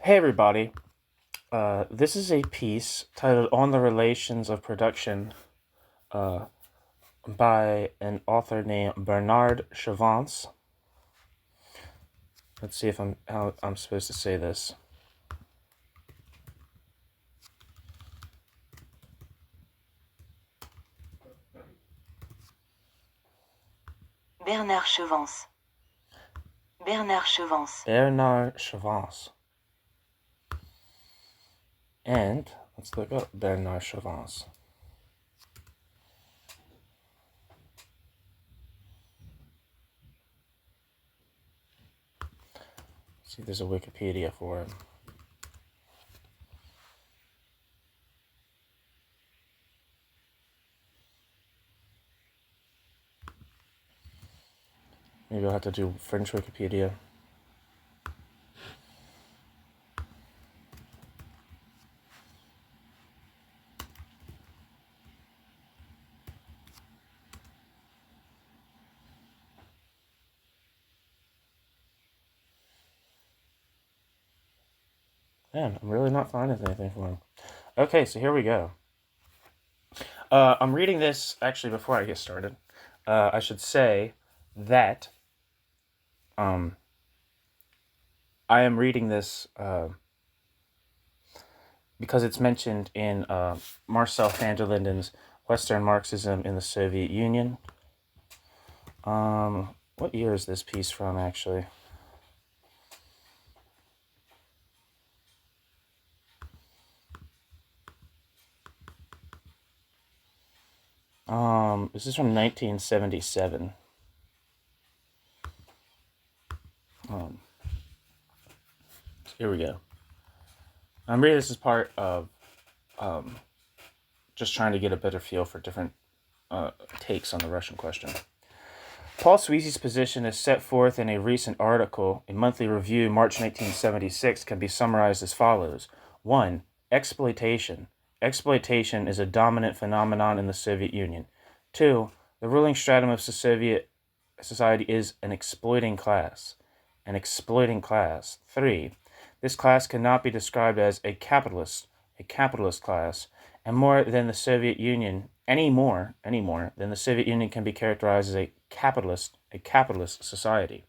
Hey everybody, this is a piece titled On the Relations of Production uh, by an author named Bernard Chavance. Let's see if how I'm supposed to say this. Bernard Chavance. Bernard Chavance. Bernard Chavance. And let's look up Bernard Chavance. See if there's a Wikipedia for him. Maybe I'll have to do French Wikipedia. Man, I'm really not finding anything for him. Okay, so here we go. I'm reading this, actually, before I get started. I should say that I am reading this because it's mentioned in Marcel van der Linden's Western Marxism in the Soviet Union. What year is this piece from, actually? This is from 1977. So here we go. I'm reading this as part of just trying to get a better feel for different takes on the Russian question. Paul Sweezy's position as set forth in a recent article, a monthly review, March 1976, can be summarized as follows. 1. Exploitation. Exploitation is a dominant phenomenon in the Soviet Union. 2. The ruling stratum of Soviet society is an exploiting class. An exploiting class. 3. This class cannot be described as a capitalist class, and more than the Soviet Union, any more than the Soviet Union can be characterized as a capitalist society.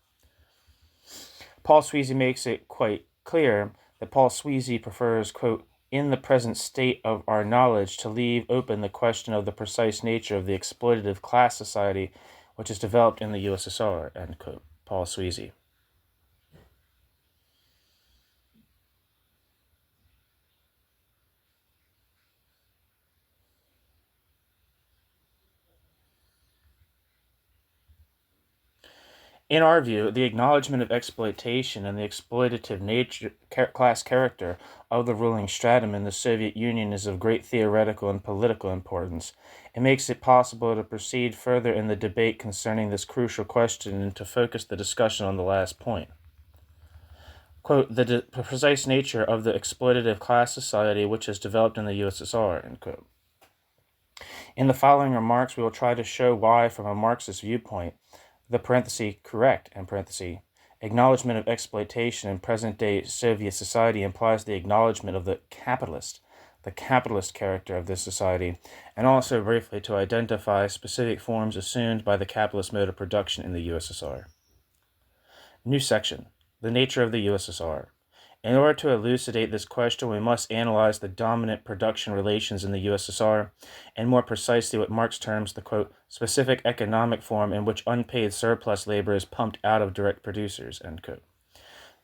Paul Sweezy makes it quite clear that Paul Sweezy prefers, quote, in the present state of our knowledge, to leave open the question of the precise nature of the exploitative class society which is developed in the USSR, end quote. Paul Sweezy. In our view, the acknowledgement of exploitation and the exploitative class character of the ruling stratum in the Soviet Union is of great theoretical and political importance. It makes it possible to proceed further in the debate concerning this crucial question and to focus the discussion on the last point. Quote, the precise nature of the exploitative class society which has developed in the USSR, end quote. In the following remarks, we will try to show why, from a Marxist viewpoint, the correct acknowledgement of exploitation in present-day Soviet society implies the acknowledgement of the capitalist character of this society, and also briefly to identify specific forms assumed by the capitalist mode of production in the USSR. New section, the nature of the USSR. In order to elucidate this question, we must analyze the dominant production relations in the USSR, and more precisely what Marx terms the, quote, specific economic form in which unpaid surplus labor is pumped out of direct producers, end quote.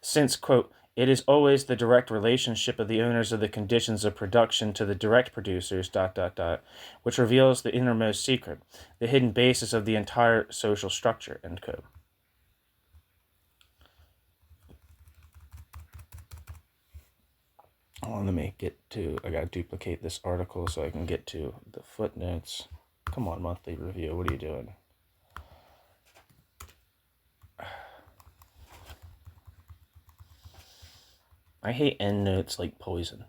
Since, quote, it is always the direct relationship of the owners of the conditions of production to the direct producers, which reveals the innermost secret, the hidden basis of the entire social structure, end quote. Let me I gotta duplicate this article so I can get to the footnotes. Come on, monthly review, what are you doing? I hate endnotes like poison.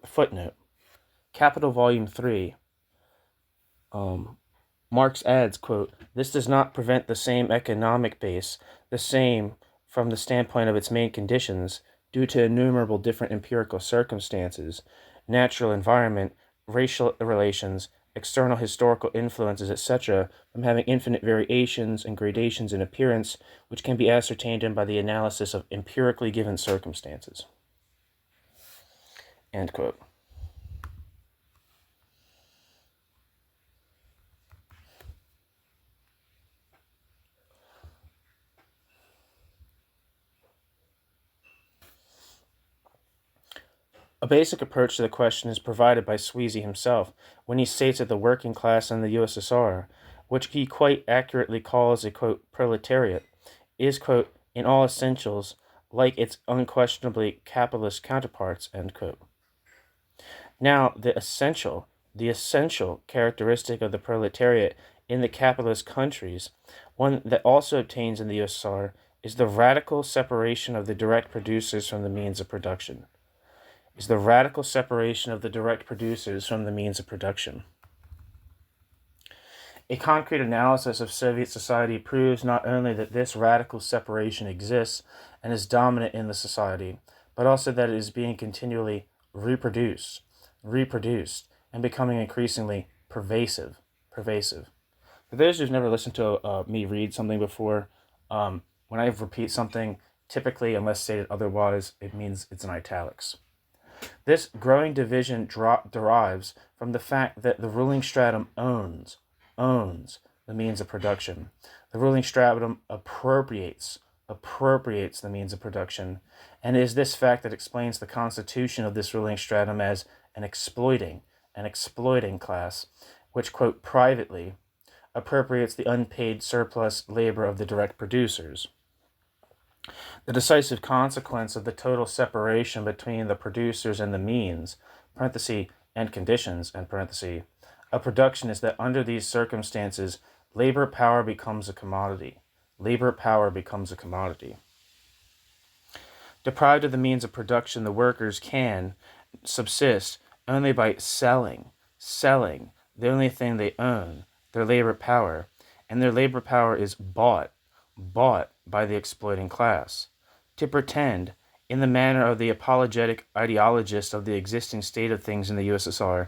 Footnote. Capital Volume 3. Marx adds, quote, this does not prevent the same economic base, the same from the standpoint of its main conditions due to innumerable different empirical circumstances, natural environment, racial relations, external historical influences, etc., from having infinite variations and gradations in appearance, which can be ascertained by the analysis of empirically given circumstances. End quote. A basic approach to the question is provided by Sweezy himself when he states that the working class in the USSR, which he quite accurately calls a, quote, proletariat, is, quote, in all essentials like its unquestionably capitalist counterparts, end quote. Now, the essential characteristic of the proletariat in the capitalist countries, one that also obtains in the USSR, is the radical separation of the direct producers from the means of production. A concrete analysis of Soviet society proves not only that this radical separation exists and is dominant in the society, but also that it is being continually reproduced, and becoming increasingly pervasive. For those who've never listened to me read something before, when I repeat something, typically, unless stated otherwise, it means it's in italics. This growing division derives from the fact that the ruling stratum owns the means of production. The ruling stratum appropriates the means of production, and it is this fact that explains the constitution of this ruling stratum as an exploiting class, which, quote, privately appropriates the unpaid surplus labor of the direct producers. The decisive consequence of the total separation between the producers and the means, and conditions, of production is that under these circumstances, labor power becomes a commodity. Deprived of the means of production, the workers can subsist only by selling the only thing they own, their labor power, and their labor power is bought by the exploiting class. To pretend, in the manner of the apologetic ideologists of the existing state of things in the USSR,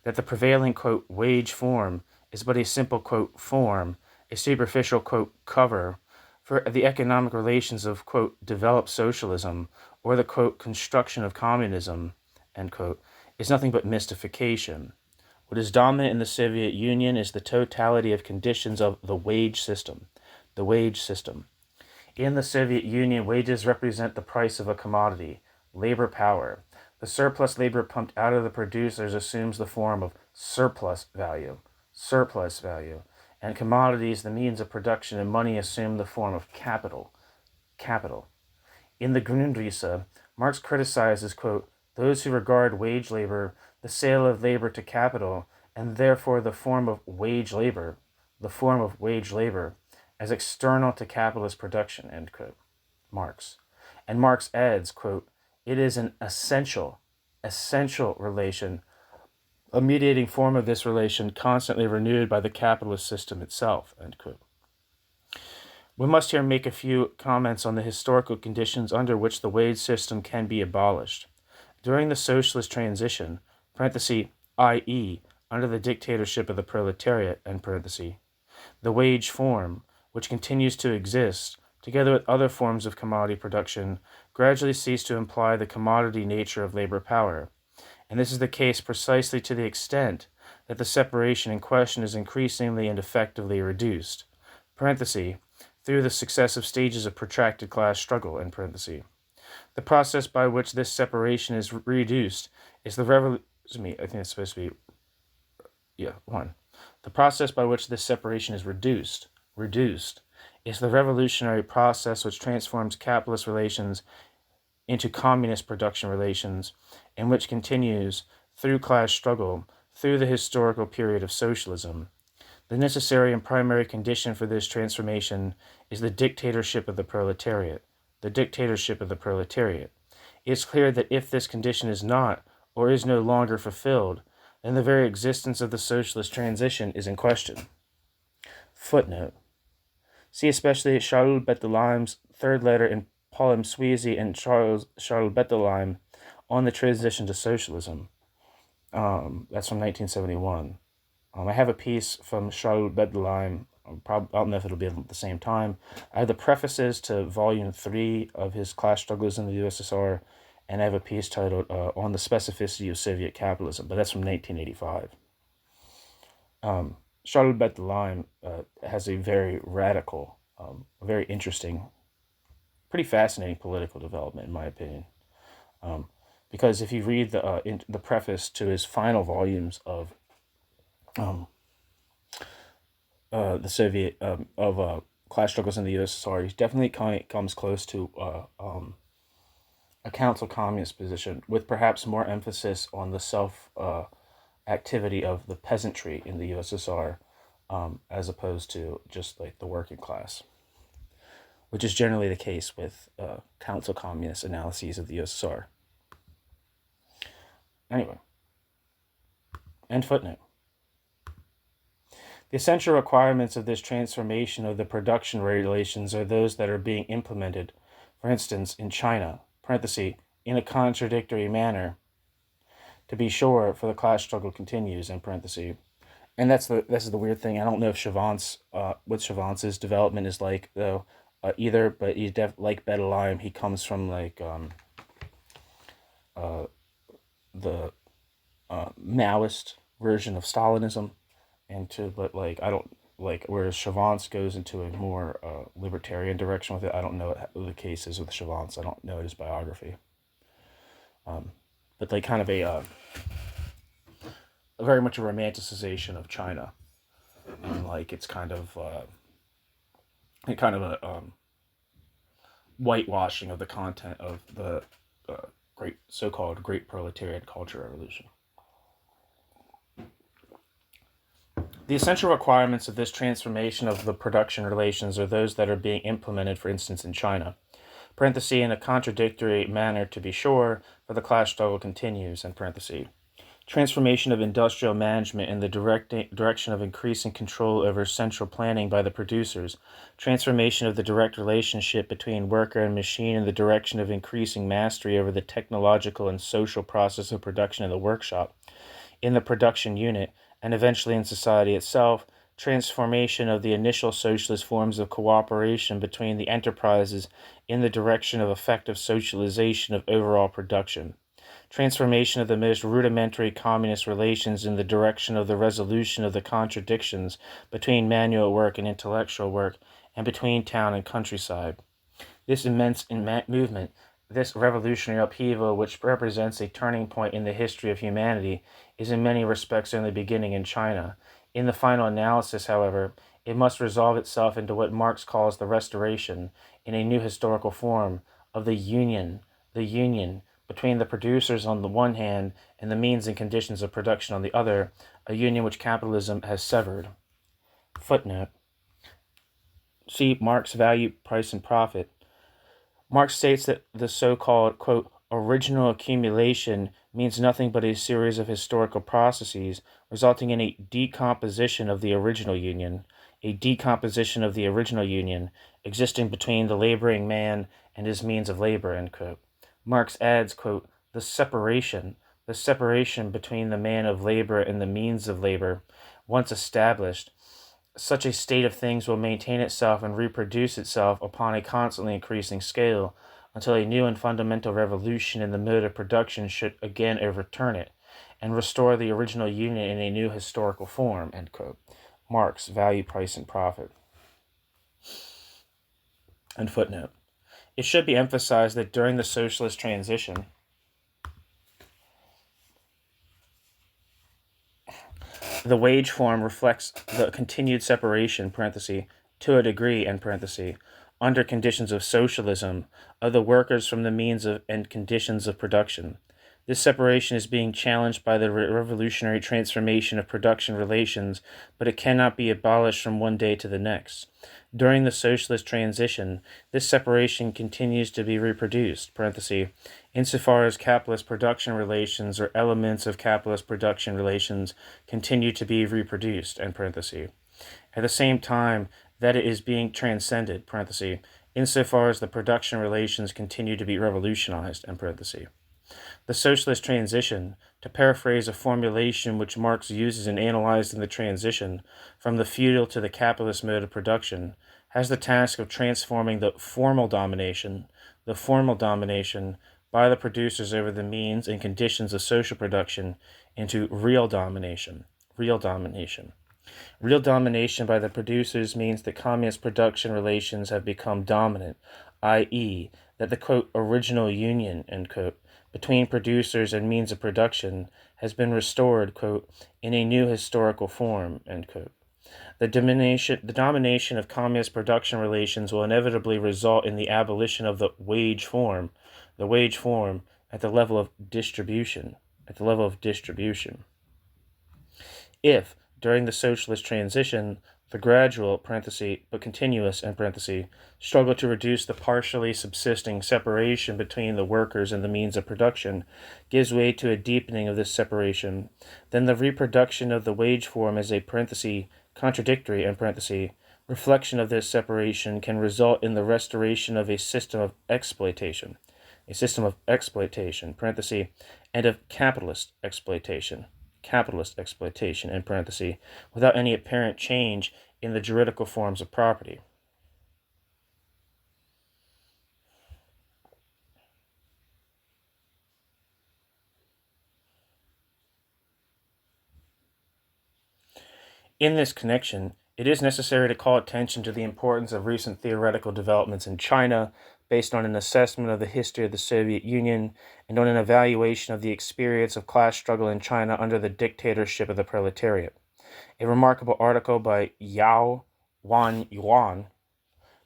that the prevailing, quote, wage form is but a simple, quote, form, a superficial, quote, cover for the economic relations of, quote, developed socialism or the, quote, construction of communism, end quote, is nothing but mystification. What is dominant in the Soviet Union is the totality of conditions of the wage system. In the Soviet Union, wages represent the price of a commodity, labor power. The surplus labor pumped out of the producers assumes the form of surplus value, and commodities, the means of production, and money assume the form of capital. In the Grundrisse, Marx criticizes, quote, those who regard wage labor, the sale of labor to capital, and therefore the form of wage labor, as external to capitalist production, end quote. Marx. And Marx adds, quote, it is an essential relation, a mediating form of this relation constantly renewed by the capitalist system itself, end quote. We must here make a few comments on the historical conditions under which the wage system can be abolished. During the socialist transition, i.e., under the dictatorship of the proletariat, the wage form, which continues to exist, together with other forms of commodity production, gradually cease to imply the commodity nature of labor power. And this is the case precisely to the extent that the separation in question is increasingly and effectively reduced, through the successive stages of protracted class struggle, The process by which this separation is reduced is the The process by which this separation is reduced is the revolutionary process which transforms capitalist relations into communist production relations, and which continues through class struggle through the historical period of socialism. The necessary and primary condition for this transformation is the dictatorship of the proletariat. It is clear that if this condition is not, or is no longer fulfilled, then the very existence of the socialist transition is in question. Footnote. See especially Charles Bettelheim's third letter in Paul M. Sweezy and Charles Bettelheim on the transition to socialism. That's from 1971. I have a piece from Charles Bettelheim. I don't know if it'll be at the same time. I have the prefaces to Volume 3 of his Class Struggles in the USSR, and I have a piece titled On the Specificity of Soviet Capitalism, but that's from 1985. Charles Bettelheim has a very radical, very interesting, pretty fascinating political development, in my opinion. Because if you read the preface to his final volumes of the Soviet of class struggles in the USSR, he definitely comes close to a council communist position, with perhaps more emphasis on the self activity of the peasantry in the USSR, as opposed to just like the working class, which is generally the case with council communist analyses of the USSR. Anyway, end footnote. The essential requirements of this transformation of the production relations are those that are being implemented, for instance, in China, parenthesis, in a contradictory manner, to be sure, for the class struggle continues, in parenthesis. And this is the weird thing. I don't know if Chavance, what Chavance's development is like, though, either, but he's like Bettelheim, he comes from like the Maoist version of Stalinism, but like I don't like, whereas Chavance goes into a more libertarian direction with it. I don't know what the case is with Chavance. I don't know his biography, but like kind of a very much a romanticization of China, and like it's kind of a whitewashing of the content of the so-called Great Proletariat Culture Revolution. The essential requirements of this transformation of the production relations are those that are being implemented, for instance, in China, parenthesis, in a contradictory manner, to be sure, for the class struggle continues, in parenthesis. Transformation of industrial management in the direction of increasing control over central planning by the producers. Transformation of the direct relationship between worker and machine in the direction of increasing mastery over the technological and social process of production in the workshop, in the production unit, and eventually in society itself. Transformation of the initial socialist forms of cooperation between the enterprises in the direction of effective socialization of overall production. Transformation of the most rudimentary communist relations in the direction of the resolution of the contradictions between manual work and intellectual work, and between town and countryside. This immense movement, this revolutionary upheaval, which represents a turning point in the history of humanity, is in many respects only beginning in China. In the final analysis, however, it must resolve itself into what Marx calls the restoration, in a new historical form, of the union between the producers on the one hand and the means and conditions of production on the other, a union which capitalism has severed. Footnote. See Marx, Value, Price, and Profit. Marx states that the so-called, quote, original accumulation means nothing but a series of historical processes resulting in a decomposition of the original union, existing between the laboring man and his means of labor, end quote. Marx adds, quote, the separation between the man of labor and the means of labor, once established, such a state of things will maintain itself and reproduce itself upon a constantly increasing scale until a new and fundamental revolution in the mode of production should again overturn it and restore the original union in a new historical form, end quote. Marx, Value, Price, and Profit. And footnote. It should be emphasized that during the socialist transition, the wage form reflects the continued separation, parenthesis, to a degree, end parenthesis, under conditions of socialism, of the workers from the means of and conditions of production. This separation is being challenged by the revolutionary transformation of production relations, but it cannot be abolished from one day to the next. During the socialist transition, this separation continues to be reproduced, parenthesis, insofar as capitalist production relations or elements of capitalist production relations continue to be reproduced, end parenthesis. At the same time, that it is being transcended, parenthesis, insofar as the production relations continue to be revolutionized, end parenthesis. The socialist transition, to paraphrase a formulation which Marx uses in analyzing the transition from the feudal to the capitalist mode of production, has the task of transforming the formal domination by the producers over the means and conditions of social production into real domination. Real domination. Real domination by the producers means that communist production relations have become dominant, i.e., that the quote, original union, end quote, between producers and means of production has been restored, quote, in a new historical form, end quote. The domination of communist production relations will inevitably result in the abolition of the wage form at the level of distribution. If, during the socialist transition, the gradual but continuous struggle to reduce the partially subsisting separation between the workers and the means of production gives way to a deepening of this separation, then the reproduction of the wage form as a contradictory reflection of this separation can result in the restoration of a system of exploitation, and of capitalist exploitation, without any apparent change in the juridical forms of property. In this connection, it is necessary to call attention to the importance of recent theoretical developments in China, based on an assessment of the history of the Soviet Union and on an evaluation of the experience of class struggle in China under the dictatorship of the proletariat. A remarkable article by Yao Wan Yuan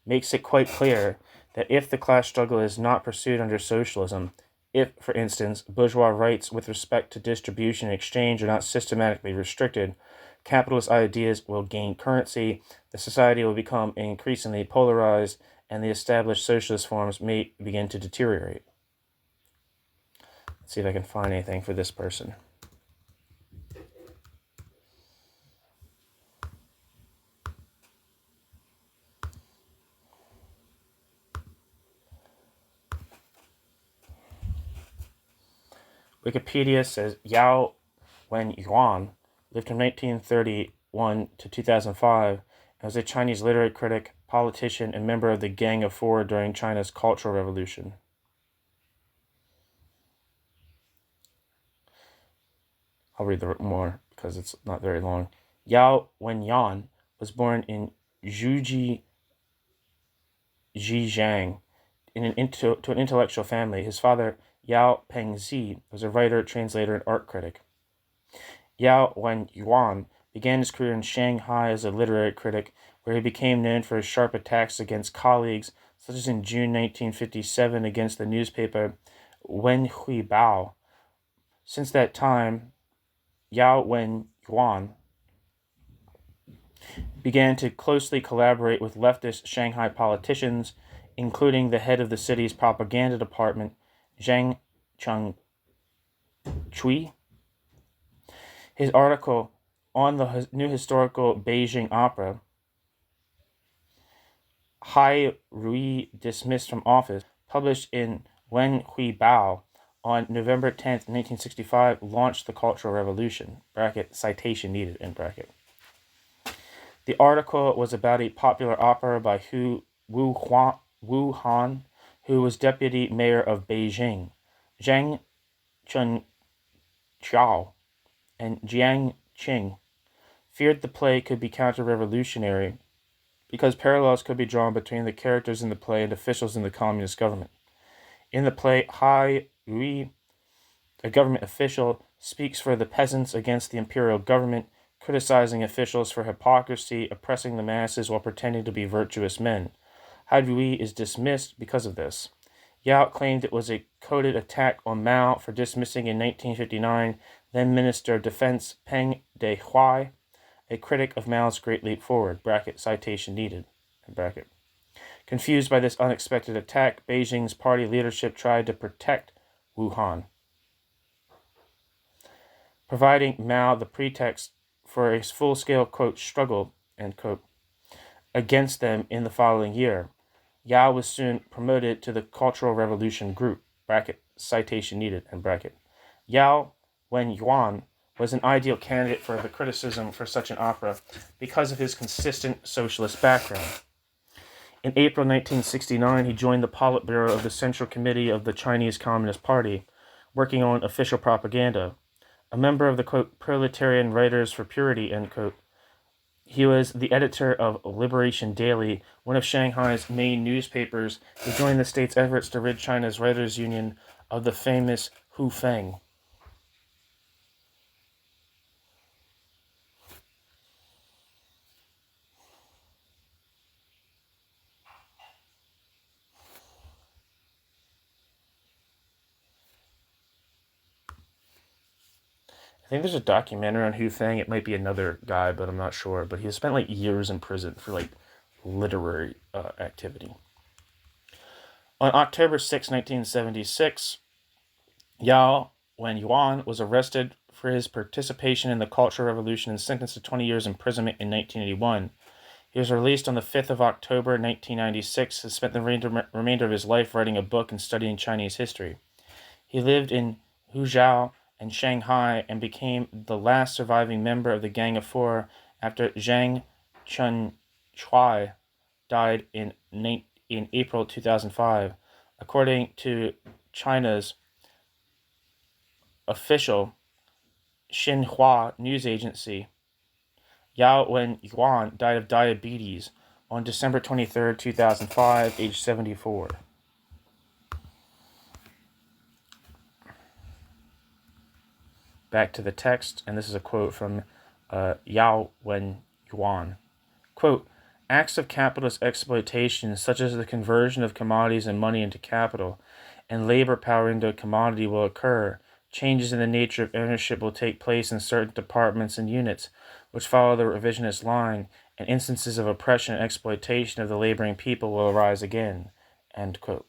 makes it quite clear that if the class struggle is not pursued under socialism, if, for instance, bourgeois rights with respect to distribution and exchange are not systematically restricted, capitalist ideas will gain currency, the society will become increasingly polarized, and the established socialist forms may begin to deteriorate. Let's see if I can find anything for this person. Wikipedia says Yao Wen Yuan lived from 1931 to 2005 and was a Chinese literary critic, politician, and member of the Gang of Four during China's Cultural Revolution. I'll read more because it's not very long. Yao Wenyan was born in Zhuji, Zhejiang, to an intellectual family. His father, Yao Pengzi, was a writer, translator, and art critic. Yao Wenyuan began his career in Shanghai as a literary critic, where he became known for his sharp attacks against colleagues, such as in June 1957 against the newspaper Wenhui Bao. Since that time, Yao Wenyuan began to closely collaborate with leftist Shanghai politicians, including the head of the city's propaganda department, Zhang Changchui. His article on the new historical Beijing opera, Hai Rui Dismissed from Office, published in Wen Hui Bao on November 10th, 1965, launched the Cultural Revolution, citation needed, end bracket. The article was about a popular opera by Wu Han, who was deputy mayor of Beijing. Zhang Chunqiao and Jiang Qing feared the play could be counter-revolutionary because parallels could be drawn between the characters in the play and officials in the communist government. In the play, Hai Rui, a government official, speaks for the peasants against the imperial government, criticizing officials for hypocrisy, oppressing the masses while pretending to be virtuous men. Hai Rui is dismissed because of this. Yao claimed it was a coded attack on Mao for dismissing in 1959 then Minister of Defense Peng Dehuai, a critic of Mao's Great Leap Forward, citation needed, Confused by this unexpected attack, Beijing's party leadership tried to protect Wuhan, providing Mao the pretext for a full-scale, quote, struggle, end quote. against them in the following year. Yao was soon promoted to the Cultural Revolution Group, bracket, citation needed, end bracket. Yao Wen Yuan was an ideal candidate for the criticism for such an opera because of his consistent socialist background. In April 1969, he joined the Politburo of the Central Committee of the Chinese Communist Party, working on official propaganda. A member of the, quote, Proletarian Writers for Purity, end quote, he was the editor of Liberation Daily, one of Shanghai's main newspapers. He joined the state's efforts to rid China's writers' union of the famous Hu Feng. I think there's a documentary on Hu Feng. It might be another guy, but I'm not sure. But he spent like years in prison for like literary activity. On October 6, 1976, Yao Wen Yuan was arrested for his participation in the Cultural Revolution and sentenced to 20 years imprisonment in 1981. He was released on the 5th of October 1996 and spent the remainder of his life writing a book and studying Chinese history. He lived in Huzhou and Shanghai and became the last surviving member of the Gang of Four after Zhang Chunchuai died in April 2005. According to China's official Xinhua news agency, Yao Wen Yuan died of diabetes on December 23, 2005, age 74. Back to the text, and this is a quote from Yao Wen Yuan. Quote, acts of capitalist exploitation, such as the conversion of commodities and money into capital, and labor power into a commodity will occur. Changes in the nature of ownership will take place in certain departments and units, which follow the revisionist line, and instances of oppression and exploitation of the laboring people will arise again. End quote.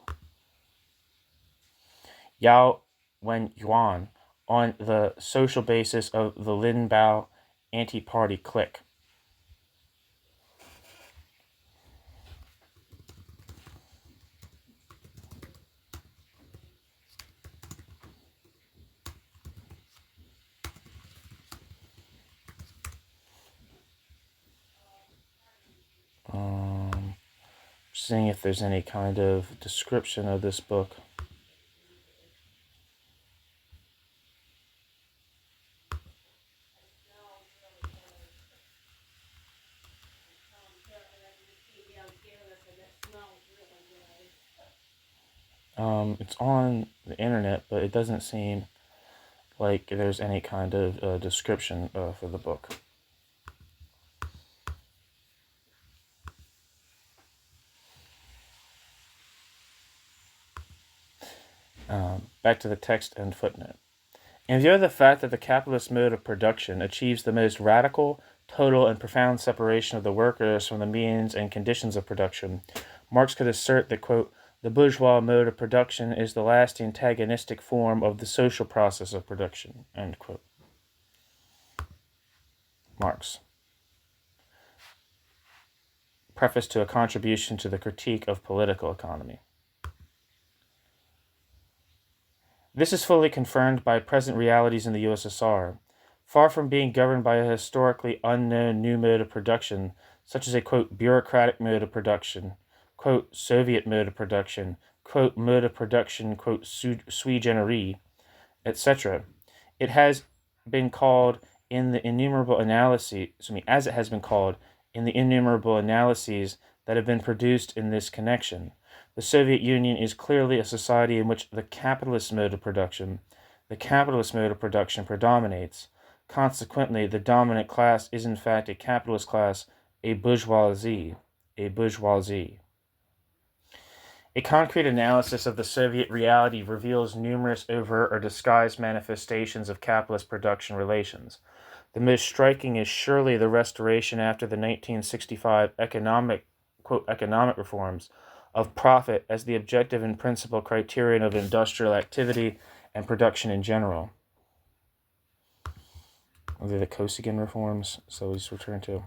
Yao Wen Yuan, on the social basis of the Lin Bao anti-party clique. Seeing if there's any kind of description of this book. It's on the internet, but it doesn't seem like there's any kind of description for the book. Back to the text and footnote. In view of the fact that the capitalist mode of production achieves the most radical, total, and profound separation of the workers from the means and conditions of production, Marx could assert that, quote, the bourgeois mode of production is the last antagonistic form of the social process of production, end quote. Marx. Preface to a contribution to the critique of political economy. This is fully confirmed by present realities in the USSR. Far from being governed by a historically unknown new mode of production, such as a, quote, bureaucratic mode of production, quote, Soviet mode of production, quote, mode of production, quote, sui generis, etc., it has been called in the innumerable analyses, as it has been called in the innumerable analyses that have been produced in this connection. The Soviet Union is clearly a society in which the capitalist mode of production predominates. Consequently, the dominant class is in fact a capitalist class, a bourgeoisie. A concrete analysis of the Soviet reality reveals numerous overt or disguised manifestations of capitalist production relations. The most striking is surely the restoration after the 1965 economic reforms of profit as the objective and principal criterion of industrial activity and production in general. Are they the Kosygin reforms? So we just return to.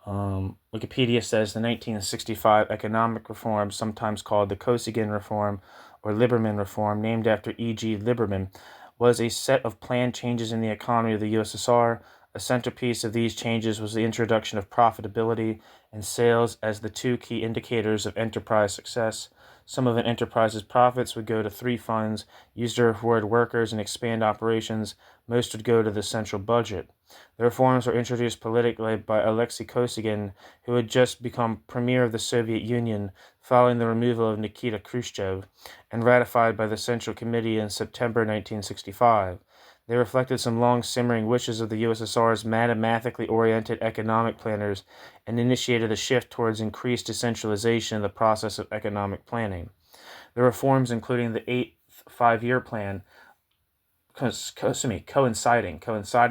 Wikipedia says the 1965 economic reform, sometimes called the Kosygin Reform or Lieberman Reform, named after E.G. Lieberman, was a set of planned changes in the economy of the USSR. A centerpiece of these changes was the introduction of profitability and sales as the two key indicators of enterprise success. Some of an enterprise's profits would go to three funds used to reward workers and expand operations. Most would go to the central budget. The reforms were introduced politically by Alexei Kosygin, who had just become premier of the Soviet Union following the removal of Nikita Khrushchev, and ratified by the Central Committee in September 1965. They reflected some long-simmering wishes of the USSR's mathematically oriented economic planners and initiated a shift towards increased decentralization in the process of economic planning. The reforms, including the Eighth Five-Year Plan, coinciding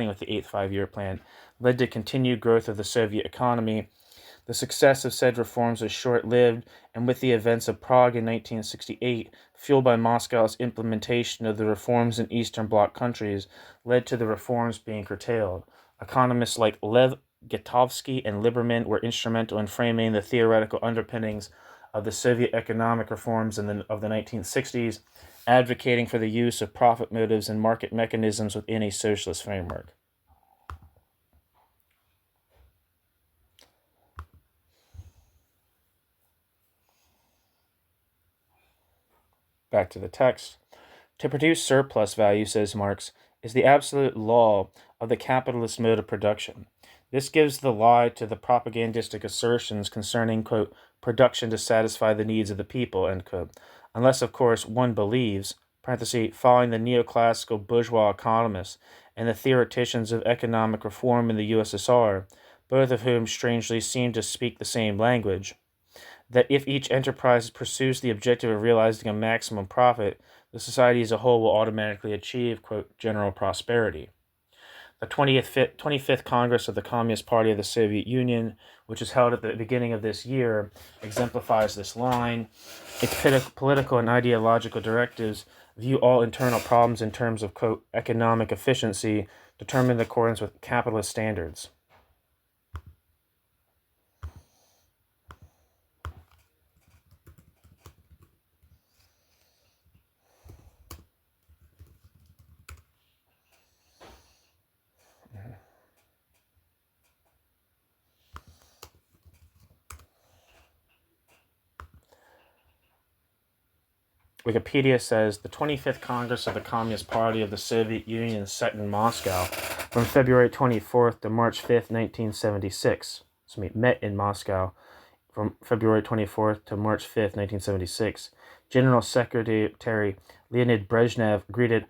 with the Eighth Five-Year Plan, led to continued growth of the Soviet economy. The success of said reforms was short-lived, and with the events of Prague in 1968, fueled by Moscow's implementation of the reforms in Eastern Bloc countries, led to the reforms being curtailed. Economists like Lev Getovsky and Lieberman were instrumental in framing the theoretical underpinnings of the Soviet economic reforms of the 1960s, advocating for the use of profit motives and market mechanisms within a socialist framework. Back to the text. To produce surplus value, says Marx, is the absolute law of the capitalist mode of production. This gives the lie to the propagandistic assertions concerning, quote, production to satisfy the needs of the people, end quote, unless, of course, one believes, following the neoclassical bourgeois economists and the theoreticians of economic reform in the USSR, both of whom strangely seem to speak the same language, that if each enterprise pursues the objective of realizing a maximum profit, the society as a whole will automatically achieve, quote, general prosperity. The 25th Congress of the Communist Party of the Soviet Union, which was held at the beginning of this year, exemplifies this line. Its political and ideological directives view all internal problems in terms of, quote, economic efficiency, determined in accordance with capitalist standards. Wikipedia says the 25th Congress of the Communist Party of the Soviet Union set in Moscow from February 24th to March 5th, 1976. Met in Moscow from February 24th to March 5th, 1976. General Secretary Leonid Brezhnev greeted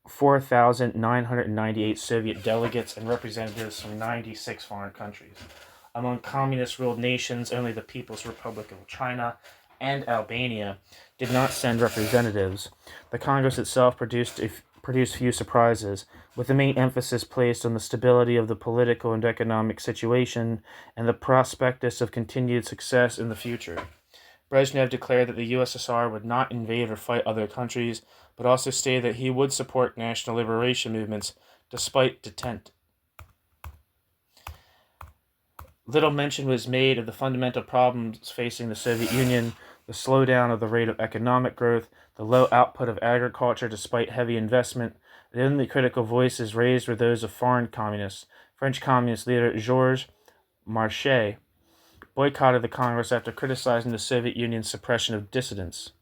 4,998 Soviet delegates and representatives from 96 foreign countries. Among communist-ruled nations, only the People's Republic of China and Albania did not send representatives. The Congress itself produced few surprises, with the main emphasis placed on the stability of the political and economic situation and the prospectus of continued success in the future. Brezhnev declared that the USSR would not invade or fight other countries, but also stated that he would support national liberation movements despite detente. Little mention was made of the fundamental problems facing the Soviet Union, the slowdown of the rate of economic growth, the low output of agriculture despite heavy investment. The only critical voices raised were those of foreign communists. French Communist leader Georges Marchais boycotted the Congress after criticizing the Soviet Union's suppression of dissidents.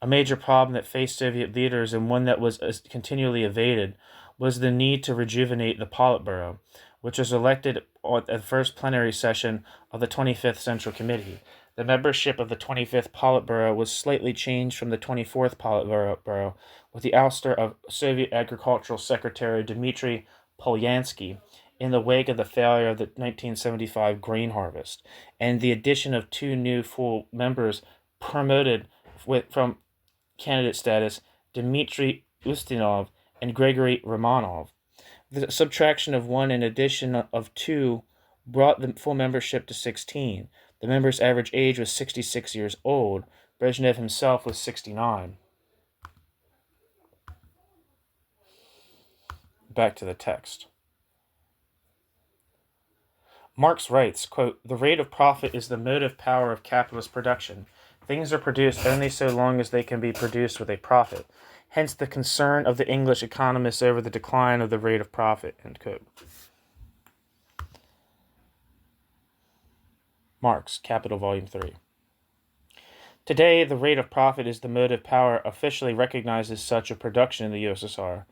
A major problem that faced Soviet leaders, and one that was continually evaded, was the need to rejuvenate the Politburo, which was elected at the first plenary session of the 25th Central Committee. The membership of the 25th Politburo was slightly changed from the 24th Politburo, with the ouster of Soviet Agricultural Secretary Dmitry Polyansky in the wake of the failure of the 1975 grain harvest, and the addition of two new full members promoted from candidate status, Dmitry Ustinov and Gregory Romanov. The subtraction of one and addition of two brought the full membership to 16. The members' average age was 66 years old. Brezhnev himself was 69. Back to the text. Marx writes, quote, "The rate of profit is the motive power of capitalist production. Things are produced only so long as they can be produced with a profit. Hence the concern of the English economists over the decline of the rate of profit." End quote. Marx, Capital, Volume 3. Today, the rate of profit is the motive power officially recognized as such of production in the USSR.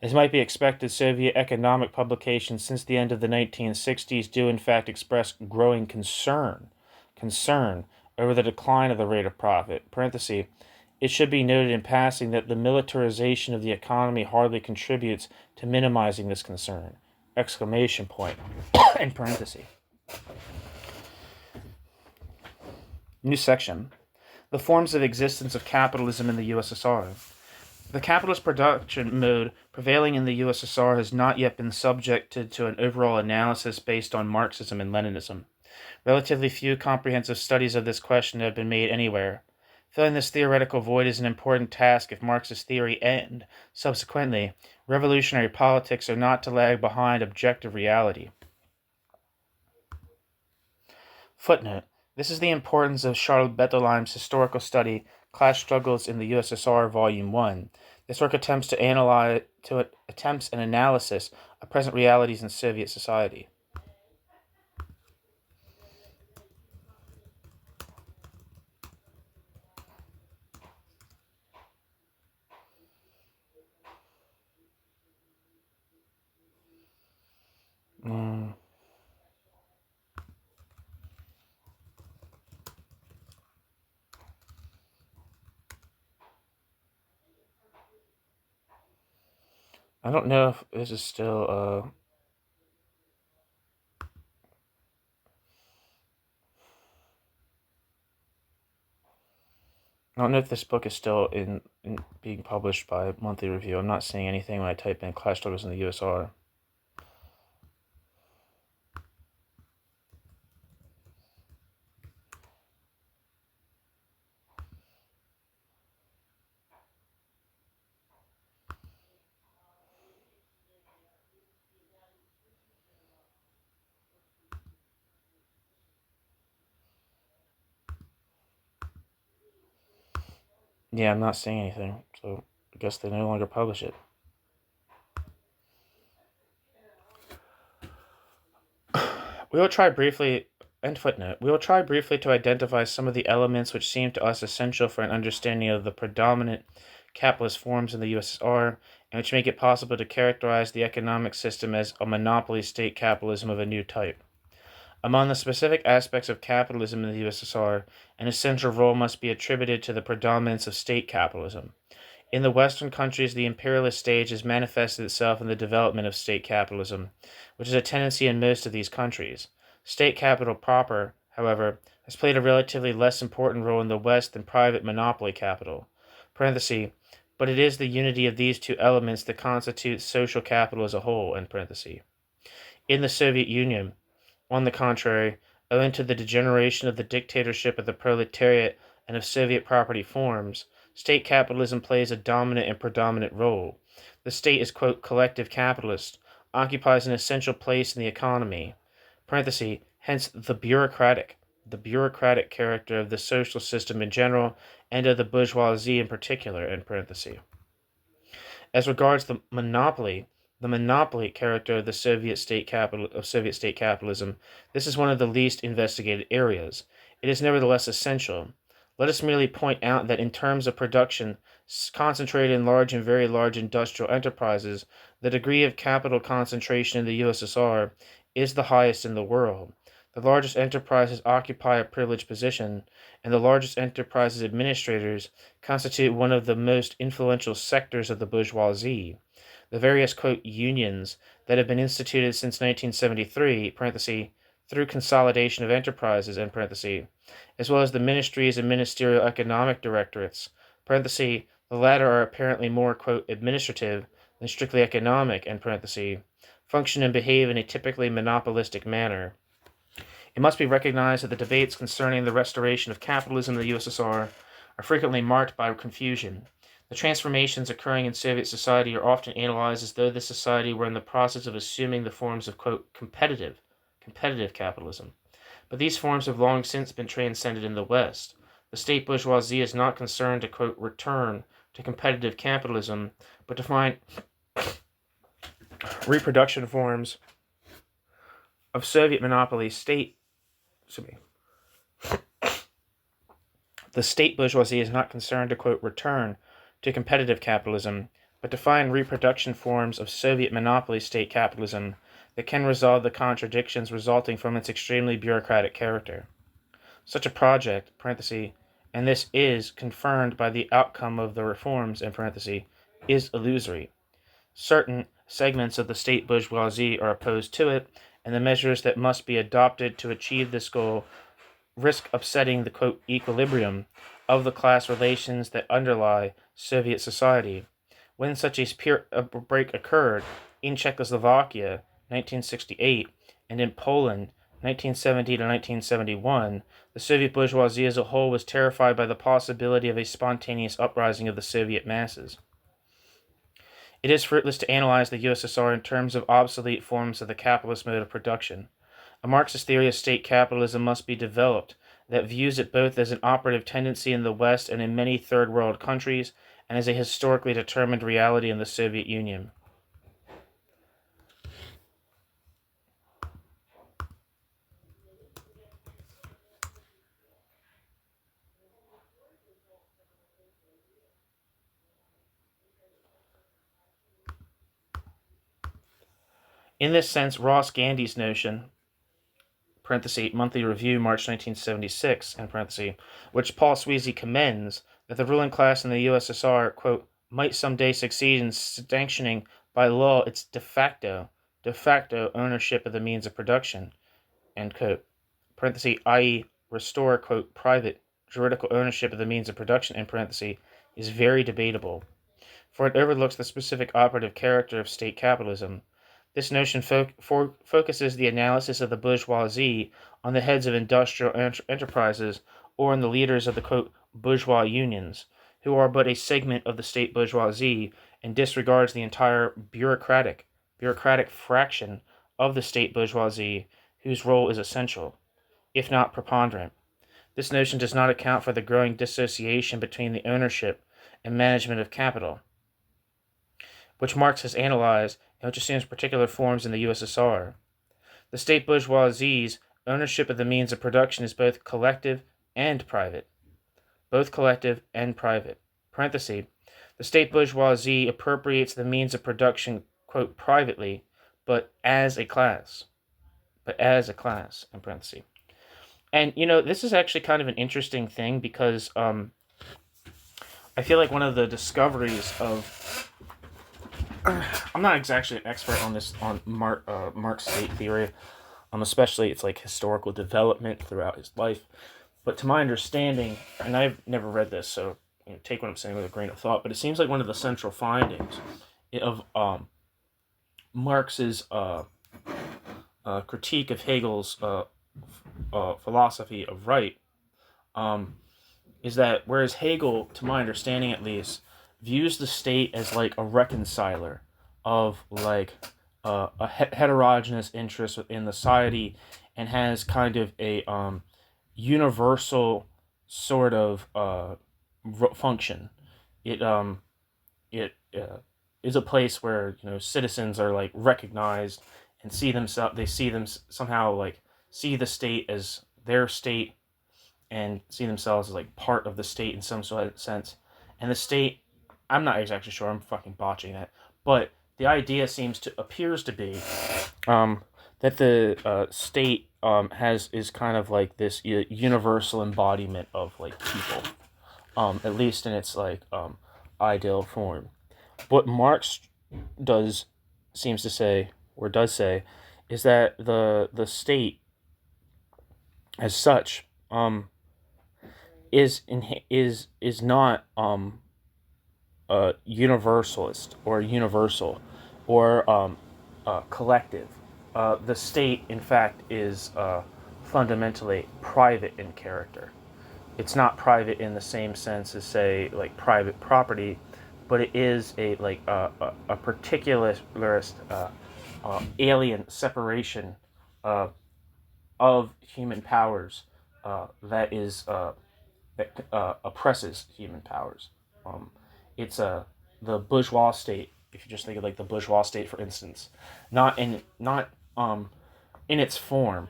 As might be expected, Soviet economic publications since the end of the 1960s do in fact express growing concern over the decline of the rate of profit. Parenthesis, it should be noted in passing that the militarization of the economy hardly contributes to minimizing this concern. Exclamation point. In parenthesis. New section. The forms of existence of capitalism in the USSR. The capitalist production mode prevailing in the USSR has not yet been subjected to an overall analysis based on Marxism and Leninism. Relatively few comprehensive studies of this question have been made anywhere. Filling this theoretical void is an important task if Marxist theory and, subsequently, revolutionary politics are not to lag behind objective reality. Footnote. This is the importance of Charles Bettelheim's historical study, Class Struggles in the USSR, Volume 1. This work attempts an analysis of present realities in Soviet society. I don't know if this is still I don't know if this book is still in being published by Monthly Review. I'm not seeing anything when I type in Class Struggles in the USSR. Yeah, I'm not seeing anything, so I guess they no longer publish it. We will try briefly, end footnote, we will try briefly to identify some of the elements which seem to us essential for an understanding of the predominant capitalist forms in the USSR, and which make it possible to characterize the economic system as a monopoly state capitalism of a new type. Among the specific aspects of capitalism in the USSR, an essential role must be attributed to the predominance of state capitalism. In the Western countries, the imperialist stage has manifested itself in the development of state capitalism, which is a tendency in most of these countries. State capital proper, however, has played a relatively less important role in the West than private monopoly capital. Parenthesis, but it is the unity of these two elements that constitutes social capital as a whole. End parenthesis. In the Soviet Union, on the contrary, owing to the degeneration of the dictatorship of the proletariat and of Soviet property forms, state capitalism plays a dominant and predominant role. The state is, quote, collective capitalist, occupies an essential place in the economy. Parenthesis, hence the bureaucratic character of the social system in general and of the bourgeoisie in particular, end parenthesis. As regards the monopoly character of the Soviet state capitalism, this is one of the least investigated areas. It is nevertheless essential. Let us merely point out that in terms of production, concentrated in large and very large industrial enterprises, the degree of capital concentration in the USSR is the highest in the world. The largest enterprises occupy a privileged position, and the largest enterprises administrators constitute one of the most influential sectors of the bourgeoisie. The various, quote, unions that have been instituted since 1973, parenthesis, through consolidation of enterprises, end parenthesis, as well as the ministries and ministerial economic directorates, parenthesis, the latter are apparently more, quote, administrative than strictly economic, end parenthesis, function and behave in a typically monopolistic manner. It must be recognized that the debates concerning the restoration of capitalism in the USSR are frequently marked by confusion. The transformations occurring in Soviet society are often analyzed as though this society were in the process of assuming the forms of, quote, competitive competitive capitalism. But these forms have long since been transcended in the West. The state bourgeoisie is not concerned to, quote, return to competitive capitalism, but to find reproduction forms of Soviet monopoly state. The state bourgeoisie is not concerned to, quote, return to competitive capitalism, but to find reproduction forms of Soviet monopoly state capitalism that can resolve the contradictions resulting from its extremely bureaucratic character. Such a project, and this is confirmed by the outcome of the reforms, is illusory. Certain segments of the state bourgeoisie are opposed to it, and the measures that must be adopted to achieve this goal risk upsetting the, quote, equilibrium of the class relations that underlie Soviet society. When such a break occurred in Czechoslovakia, 1968, and in Poland, 1970 to 1971, the Soviet bourgeoisie as a whole was terrified by the possibility of a spontaneous uprising of the Soviet masses. It is fruitless to analyze the USSR in terms of obsolete forms of the capitalist mode of production. A Marxist theory of state capitalism must be developed that views it both as an operative tendency in the West and in many third world countries, and as a historically determined reality in the Soviet Union. In this sense, Ross Gandy's notion, Monthly Review, March 1976, which Paul Sweezy commends, that the ruling class in the USSR, quote, might someday succeed in sanctioning by law its de facto ownership of the means of production, end quote, i.e. restore, quote, private juridical ownership of the means of production, is very debatable, for it overlooks the specific operative character of state capitalism. This notion focuses the analysis of the bourgeoisie on the heads of industrial enterprises or on the leaders of the, quote, bourgeois unions, who are but a segment of the state bourgeoisie, and disregards the entire bureaucratic fraction of the state bourgeoisie whose role is essential, if not preponderant. This notion does not account for the growing dissociation between the ownership and management of capital, which Marx has analyzed and which assumes particular forms in the USSR. The state bourgeoisie's ownership of the means of production is both collective and private. The state bourgeoisie appropriates the means of production, quote, privately, but as a class. And, this is actually kind of an interesting thing because I feel like one of the discoveries of... I'm not exactly an expert on this, on Marx's state theory, especially its like historical development throughout his life. But to my understanding, and I've never read this, so take what I'm saying with a grain of thought, but it seems like one of the central findings of Marx's critique of Hegel's philosophy of right is that whereas Hegel, to my understanding at least, views the state as like a reconciler of like a heterogeneous interest within the society, and has kind of a universal sort of function. It is a place where citizens are like recognized and see the state as their state, and see themselves as like part of the state in some sort of sense. And the state, I'm not exactly sure, I'm fucking botching that, but the idea appears to be that the state is kind of like this universal embodiment of like people, at least in its like ideal form. What Marx seems to say is that the state as such is not universalist or universal or collective. The state, in fact, is fundamentally private in character. It's not private in the same sense as, say, like private property, but it is a particularist alien separation of human powers that oppresses human powers. Um, it's the bourgeois state. If you just think of like the bourgeois state, for instance, not in its form,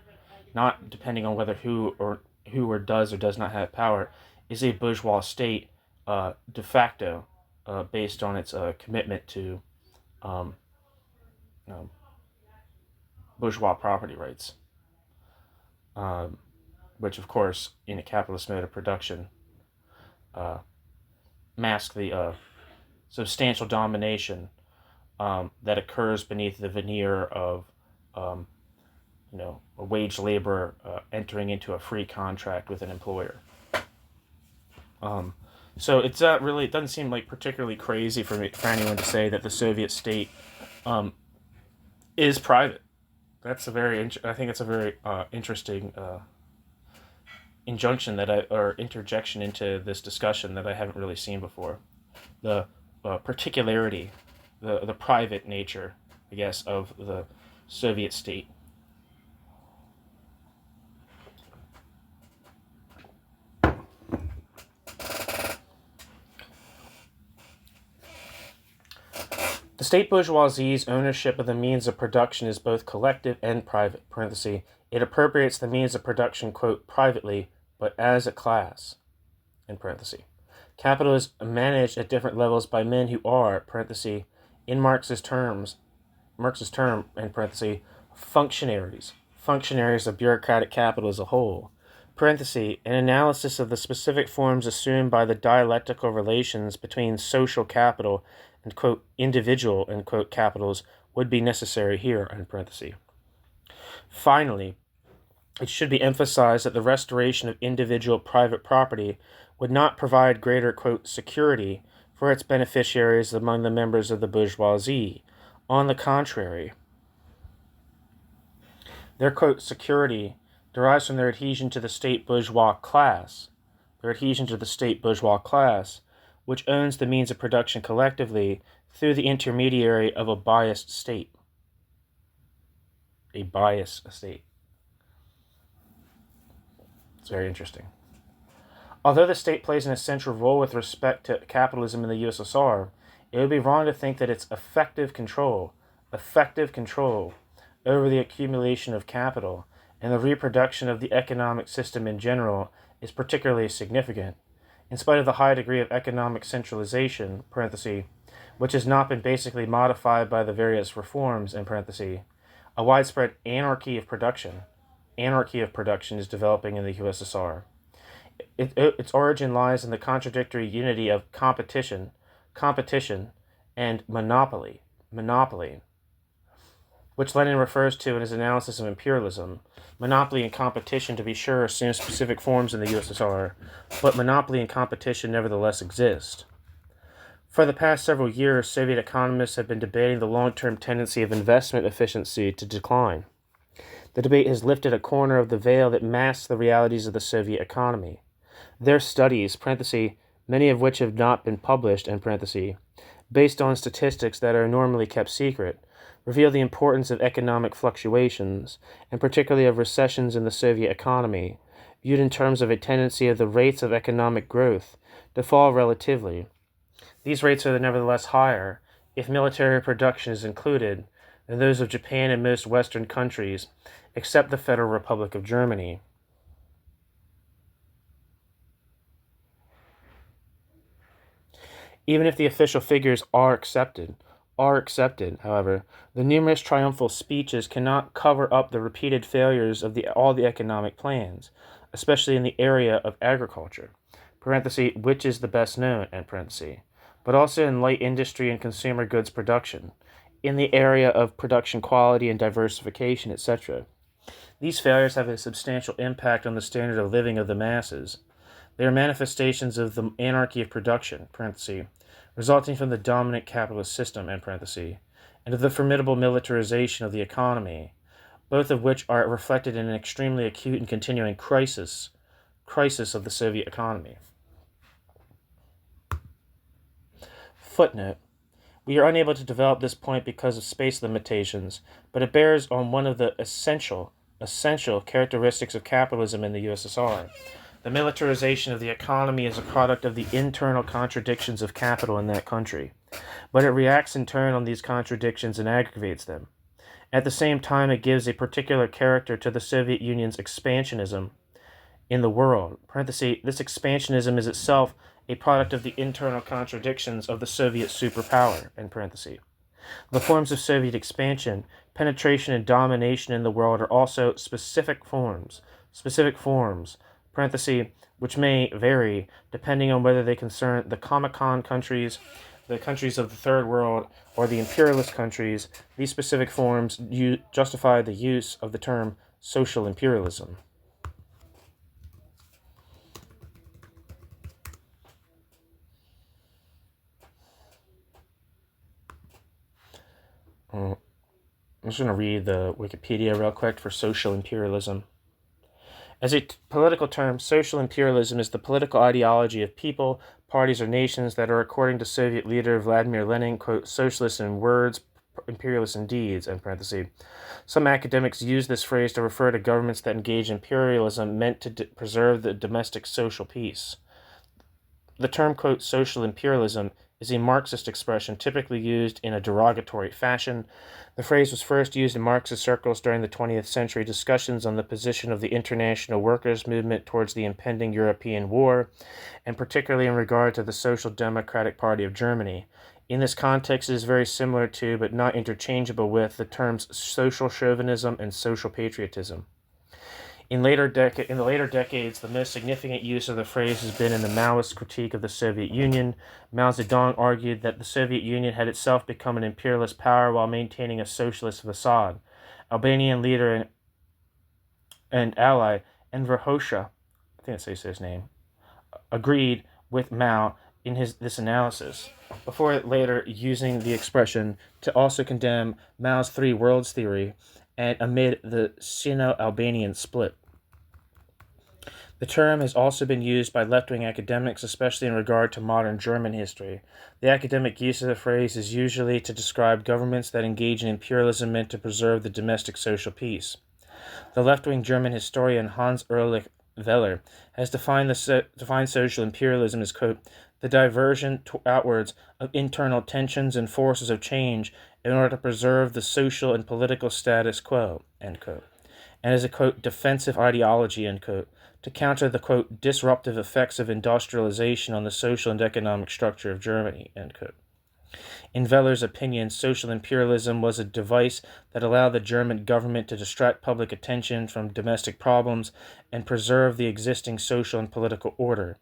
not depending on whether who or does not have power, is a bourgeois state de facto, based on its commitment to um, you know, bourgeois property rights, um, which of course in a capitalist mode of production uh, mask the substantial domination that occurs beneath the veneer of um, a wage laborer entering into a free contract with an employer. Um, so it's really, it doesn't seem like particularly crazy for anyone to say that the Soviet state um, is private. That's a very I think it's a very interesting injunction or interjection into this discussion that I haven't really seen before. The particularity, the private nature, I guess, of the Soviet state. The state bourgeoisie's ownership of the means of production is both collective and private. Parenthesis. It appropriates the means of production, quote, privately, but as a class. In parenthesis. Capital is managed at different levels by men who are, parenthesis, in Marx's term, in parenthesis, functionaries of bureaucratic capital as a whole. Parenthesis, an analysis of the specific forms assumed by the dialectical relations between social capital and, quote, individual, end quote, capitals would be necessary here, end parenthesis. Finally, it should be emphasized that the restoration of individual private property would not provide greater, quote, security for its beneficiaries among the members of the bourgeoisie. On the contrary, their, quote, security derives from their adhesion to the state bourgeois class, which owns the means of production collectively through the intermediary of a biased state. A biased state. It's very interesting. Although the state plays an essential role with respect to capitalism in the USSR, it would be wrong to think that its effective control over the accumulation of capital and the reproduction of the economic system in general is particularly significant, in spite of the high degree of economic centralization, parenthesis, which has not been basically modified by the various reforms, in parenthesis. A widespread anarchy of production is developing in the USSR. Its origin lies in the contradictory unity of competition, and monopoly, which Lenin refers to in his analysis of imperialism. Monopoly and competition, to be sure, assume specific forms in the USSR, but monopoly and competition nevertheless exist. For the past several years, Soviet economists have been debating the long-term tendency of investment efficiency to decline. The debate has lifted a corner of the veil that masks the realities of the Soviet economy. Their studies, parenthesis, many of which have not been published, end parenthesis, based on statistics that are normally kept secret, reveal the importance of economic fluctuations, and particularly of recessions in the Soviet economy, viewed in terms of a tendency of the rates of economic growth to fall relatively. These rates are nevertheless higher, if military production is included, than those of Japan and most Western countries, except the Federal Republic of Germany. Even if the official figures are accepted, however, the numerous triumphal speeches cannot cover up the repeated failures of all the economic plans, especially in the area of agriculture, parenthesis, which is the best known, end parenthesis, but also in light industry and consumer goods production, in the area of production quality and diversification, etc. These failures have a substantial impact on the standard of living of the masses. They are manifestations of the anarchy of production, parenthesis, resulting from the dominant capitalist system, end parenthesis, and of the formidable militarization of the economy, both of which are reflected in an extremely acute and continuing crisis of the Soviet economy. Footnote. We are unable to develop this point because of space limitations, but it bears on one of the essential essential characteristics of capitalism in the USSR. The militarization of the economy is a product of the internal contradictions of capital in that country, but it reacts in turn on these contradictions and aggravates them. At the same time, it gives a particular character to the Soviet Union's expansionism in the world. This expansionism is itself a product of the internal contradictions of the Soviet superpower. The forms of Soviet expansion, penetration, and domination in the world are also specific forms, which may vary depending on whether they concern the Comecon countries, the countries of the Third World, or the imperialist countries. These specific forms justify the use of the term social imperialism. I'm just going to read the Wikipedia real quick for social imperialism. As a political term, social imperialism is the political ideology of people, parties, or nations that are, according to Soviet leader Vladimir Lenin, quote, socialist in words, imperialist in deeds, end parenthesis. Some academics use this phrase to refer to governments that engage in imperialism meant to preserve the domestic social peace. The term, quote, social imperialism is a Marxist expression typically used in a derogatory fashion. The phrase was first used in Marxist circles during the 20th century discussions on the position of the international workers' movement towards the impending European war, and particularly in regard to the Social Democratic Party of Germany. In this context, it is very similar to, but not interchangeable with, the terms social chauvinism and social patriotism. In the later decades, the most significant use of the phrase has been in the Maoist critique of the Soviet Union. Mao Zedong argued that the Soviet Union had itself become an imperialist power while maintaining a socialist facade. Albanian leader and ally Enver Hoxha, I think that's how you say his name, agreed with Mao in this analysis, before later using the expression to also condemn Mao's Three Worlds theory and amid the Sino-Albanian split. The term has also been used by left-wing academics, especially in regard to modern German history. The academic use of the phrase is usually to describe governments that engage in imperialism meant to preserve the domestic social peace. The left-wing German historian Hans-Ulrich Wehler has defined social imperialism as, quote, the diversion outwards of internal tensions and forces of change in order to preserve the social and political status quo, end quote, and as a, quote, defensive ideology, end quote, to counter the, quote, disruptive effects of industrialization on the social and economic structure of Germany, end quote. In Wehler's opinion, social imperialism was a device that allowed the German government to distract public attention from domestic problems and preserve the existing social and political order.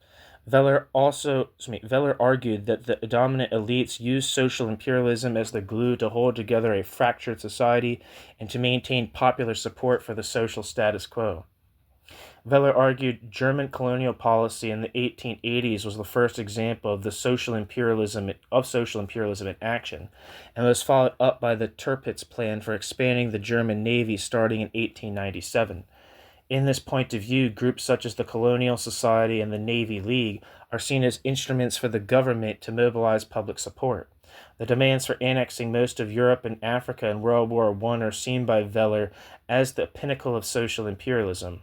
Wehler argued that the dominant elites used social imperialism as the glue to hold together a fractured society and to maintain popular support for the social status quo. Wehler argued German colonial policy in the 1880s was the first example of social imperialism in action, and was followed up by the Tirpitz Plan for expanding the German Navy starting in 1897. In this point of view, groups such as the Colonial Society and the Navy League are seen as instruments for the government to mobilize public support. The demands for annexing most of Europe and Africa in World War I are seen by Wehler as the pinnacle of social imperialism.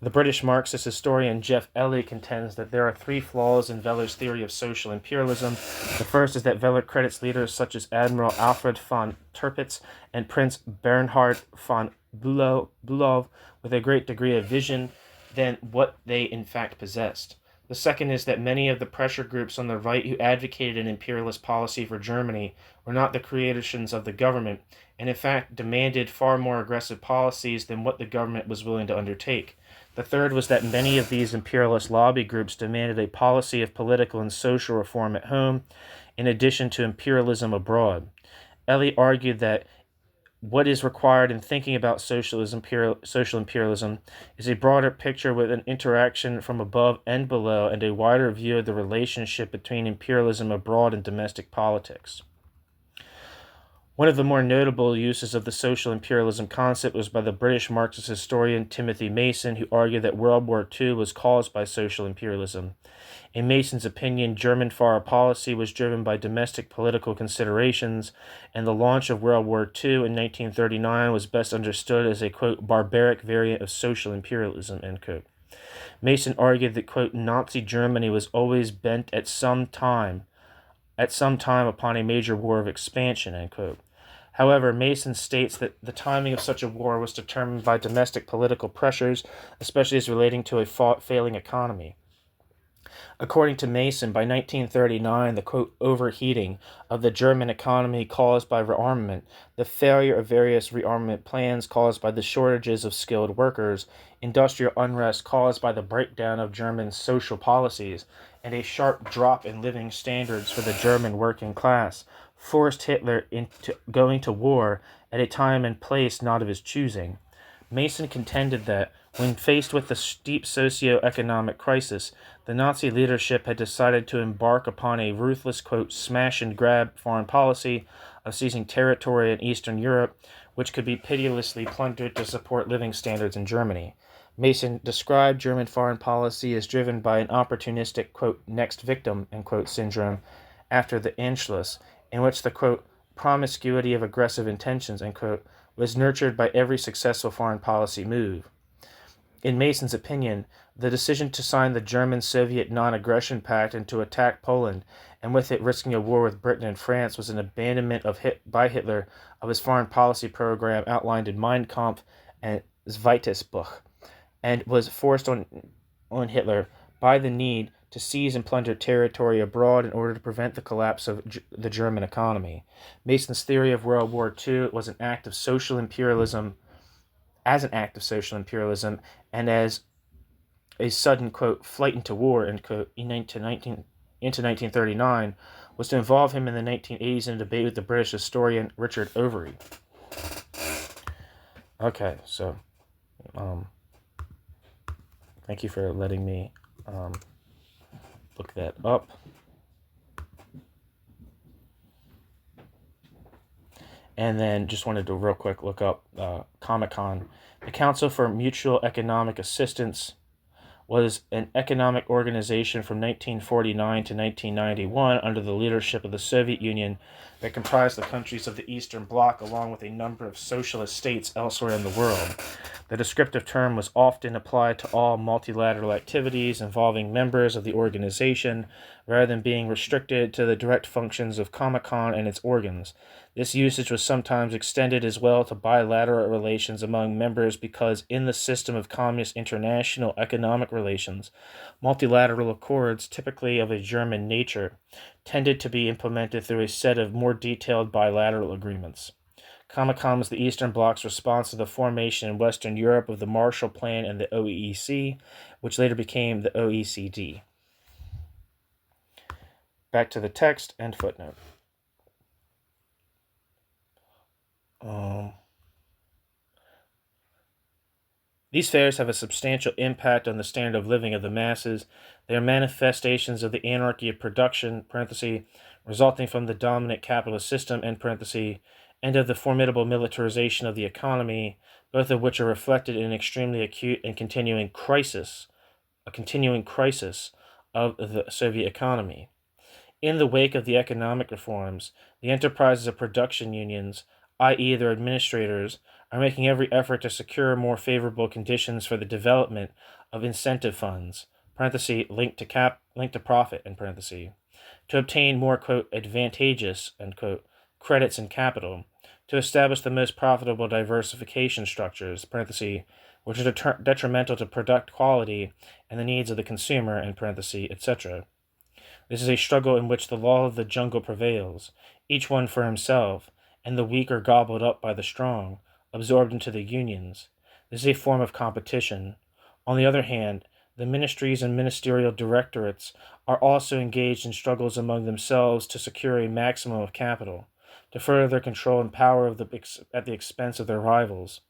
The British Marxist historian Jeff Elley contends that there are three flaws in Wehler's theory of social imperialism. The first is that Wehler credits leaders such as Admiral Alfred von Tirpitz and Prince Bernhard von Bülow with a great degree of vision than what they in fact possessed. The second is that many of the pressure groups on the right who advocated an imperialist policy for Germany were not the creations of the government, and in fact demanded far more aggressive policies than what the government was willing to undertake. The third was that many of these imperialist lobby groups demanded a policy of political and social reform at home, in addition to imperialism abroad. Elley argued that what is required in thinking about social imperialism is a broader picture with an interaction from above and below and a wider view of the relationship between imperialism abroad and domestic politics. One of the more notable uses of the social imperialism concept was by the British Marxist historian Timothy Mason, who argued that World War II was caused by social imperialism. In Mason's opinion, German foreign policy was driven by domestic political considerations, and the launch of World War II in 1939 was best understood as a, quote, barbaric variant of social imperialism, end quote. Mason argued that, quote, Nazi Germany was always bent at some time upon a major war of expansion, end quote. However, Mason states that the timing of such a war was determined by domestic political pressures, especially as relating to a failing economy. According to Mason, by 1939, the, quote, overheating of the German economy caused by rearmament, the failure of various rearmament plans caused by the shortages of skilled workers, industrial unrest caused by the breakdown of German social policies, and a sharp drop in living standards for the German working class, forced Hitler into going to war at a time and place not of his choosing. Mason contended that, when faced with the steep socio-economic crisis, the Nazi leadership had decided to embark upon a ruthless, quote, smash-and-grab foreign policy of seizing territory in Eastern Europe, which could be pitilessly plundered to support living standards in Germany. Mason described German foreign policy as driven by an opportunistic, quote, next victim, end quote, syndrome after the Anschluss, in which the, quote, promiscuity of aggressive intentions, end quote, was nurtured by every successful foreign policy move. In Mason's opinion, the decision to sign the German-Soviet non-aggression pact and to attack Poland, and with it risking a war with Britain and France, was an abandonment by Hitler of his foreign policy program outlined in Mein Kampf and Zweites Buch, and was forced on Hitler by the need to seize and plunder territory abroad in order to prevent the collapse of the German economy. Mason's theory of World War II was an act of social imperialism, and as a sudden, quote, flight into war, end quote, into 1939, was to involve him in the 1980s in a debate with the British historian Richard Overy. Okay, so, thank you for letting me look that up. And then just wanted to real quick look up Comic-Con. The Council for Mutual Economic Assistance was an economic organization from 1949 to 1991 under the leadership of the Soviet Union that comprised the countries of the Eastern Bloc along with a number of socialist states elsewhere in the world. The descriptive term was often applied to all multilateral activities involving members of the organization rather than being restricted to the direct functions of Comic-Con and its organs. This usage was sometimes extended as well to bilateral relations among members because in the system of communist international economic relations, multilateral accords, typically of a German nature, tended to be implemented through a set of more detailed bilateral agreements. Comic-Con was the Eastern Bloc's response to the formation in Western Europe of the Marshall Plan and the OEC, which later became the OECD. Back to the text and footnote. These fairs have a substantial impact on the standard of living of the masses. They are manifestations of the anarchy of production, resulting from the dominant capitalist system, and of the formidable militarization of the economy, both of which are reflected in an extremely acute and continuing crisis of the Soviet economy. In the wake of the economic reforms, the enterprises of production unions, i.e. their administrators, are making every effort to secure more favorable conditions for the development of incentive funds, linked to profit, to obtain more, quote, advantageous, end quote, credits and capital, to establish the most profitable diversification structures, which are detrimental to product quality and the needs of the consumer, etc. This is a struggle in which the law of the jungle prevails, each one for himself, and the weak are gobbled up by the strong, absorbed into the unions. This is a form of competition. On the other hand, the ministries and ministerial directorates are also engaged in struggles among themselves to secure a maximum of capital, to further their control and power at the expense of their rivals.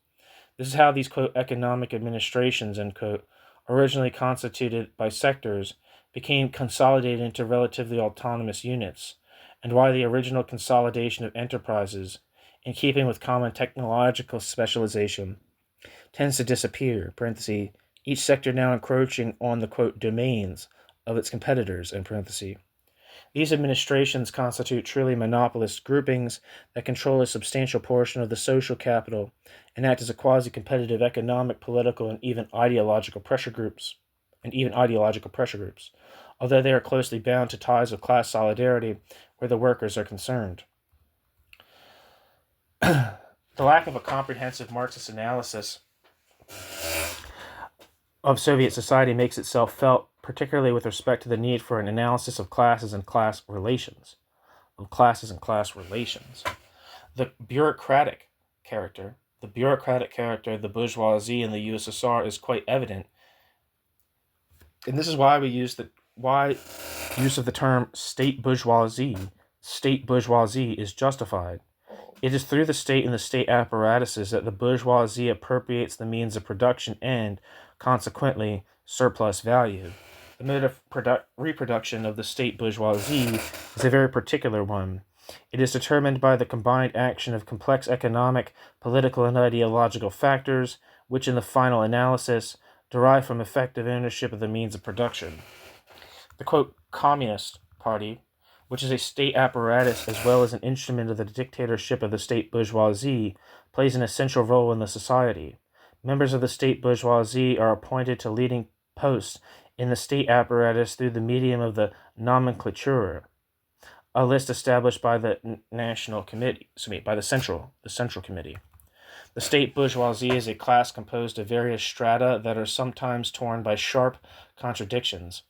This is how these, quote, economic administrations, end quote, originally constituted by sectors, became consolidated into relatively autonomous units, and why the original consolidation of enterprises in keeping with common technological specialization, tends to disappear, parenthesis, each sector now encroaching on the, quote, domains of its competitors, in parenthesis. These administrations constitute truly monopolist groupings that control a substantial portion of the social capital and act as a quasi-competitive economic, political, and even ideological pressure groups, although they are closely bound to ties of class solidarity where the workers are concerned. The lack of a comprehensive Marxist analysis of Soviet society makes itself felt, particularly with respect to the need for an analysis of classes and class relations. The bureaucratic character of the bourgeoisie in the USSR is quite evident, and this is why use of the term state bourgeoisie is justified. It is through the state and the state apparatuses that the bourgeoisie appropriates the means of production and, consequently, surplus value. The mode of reproduction of the state bourgeoisie is a very particular one. It is determined by the combined action of complex economic, political, and ideological factors, which in the final analysis derive from effective ownership of the means of production. The, quote, Communist Party, which is a state apparatus as well as an instrument of the dictatorship of the state bourgeoisie, plays an essential role in the society. Members of the state bourgeoisie are appointed to leading posts in the state apparatus through the medium of the nomenclature, a list established by the Central Committee. The state bourgeoisie is a class composed of various strata that are sometimes torn by sharp contradictions.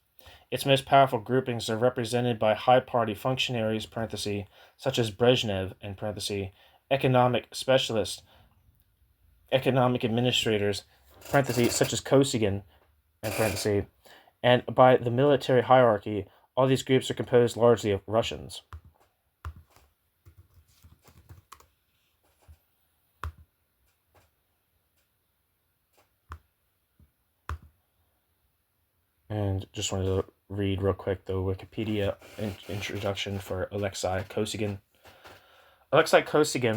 Its most powerful groupings are represented by high party functionaries, parenthesis, such as Brezhnev, in parenthesis, economic specialists, economic administrators, parenthesis, such as Kosygin, in parenthesis, and by the military hierarchy. All these groups are composed largely of Russians. And just wanted to read real quick the Wikipedia introduction for Alexei Kosygin. Alexei Kosygin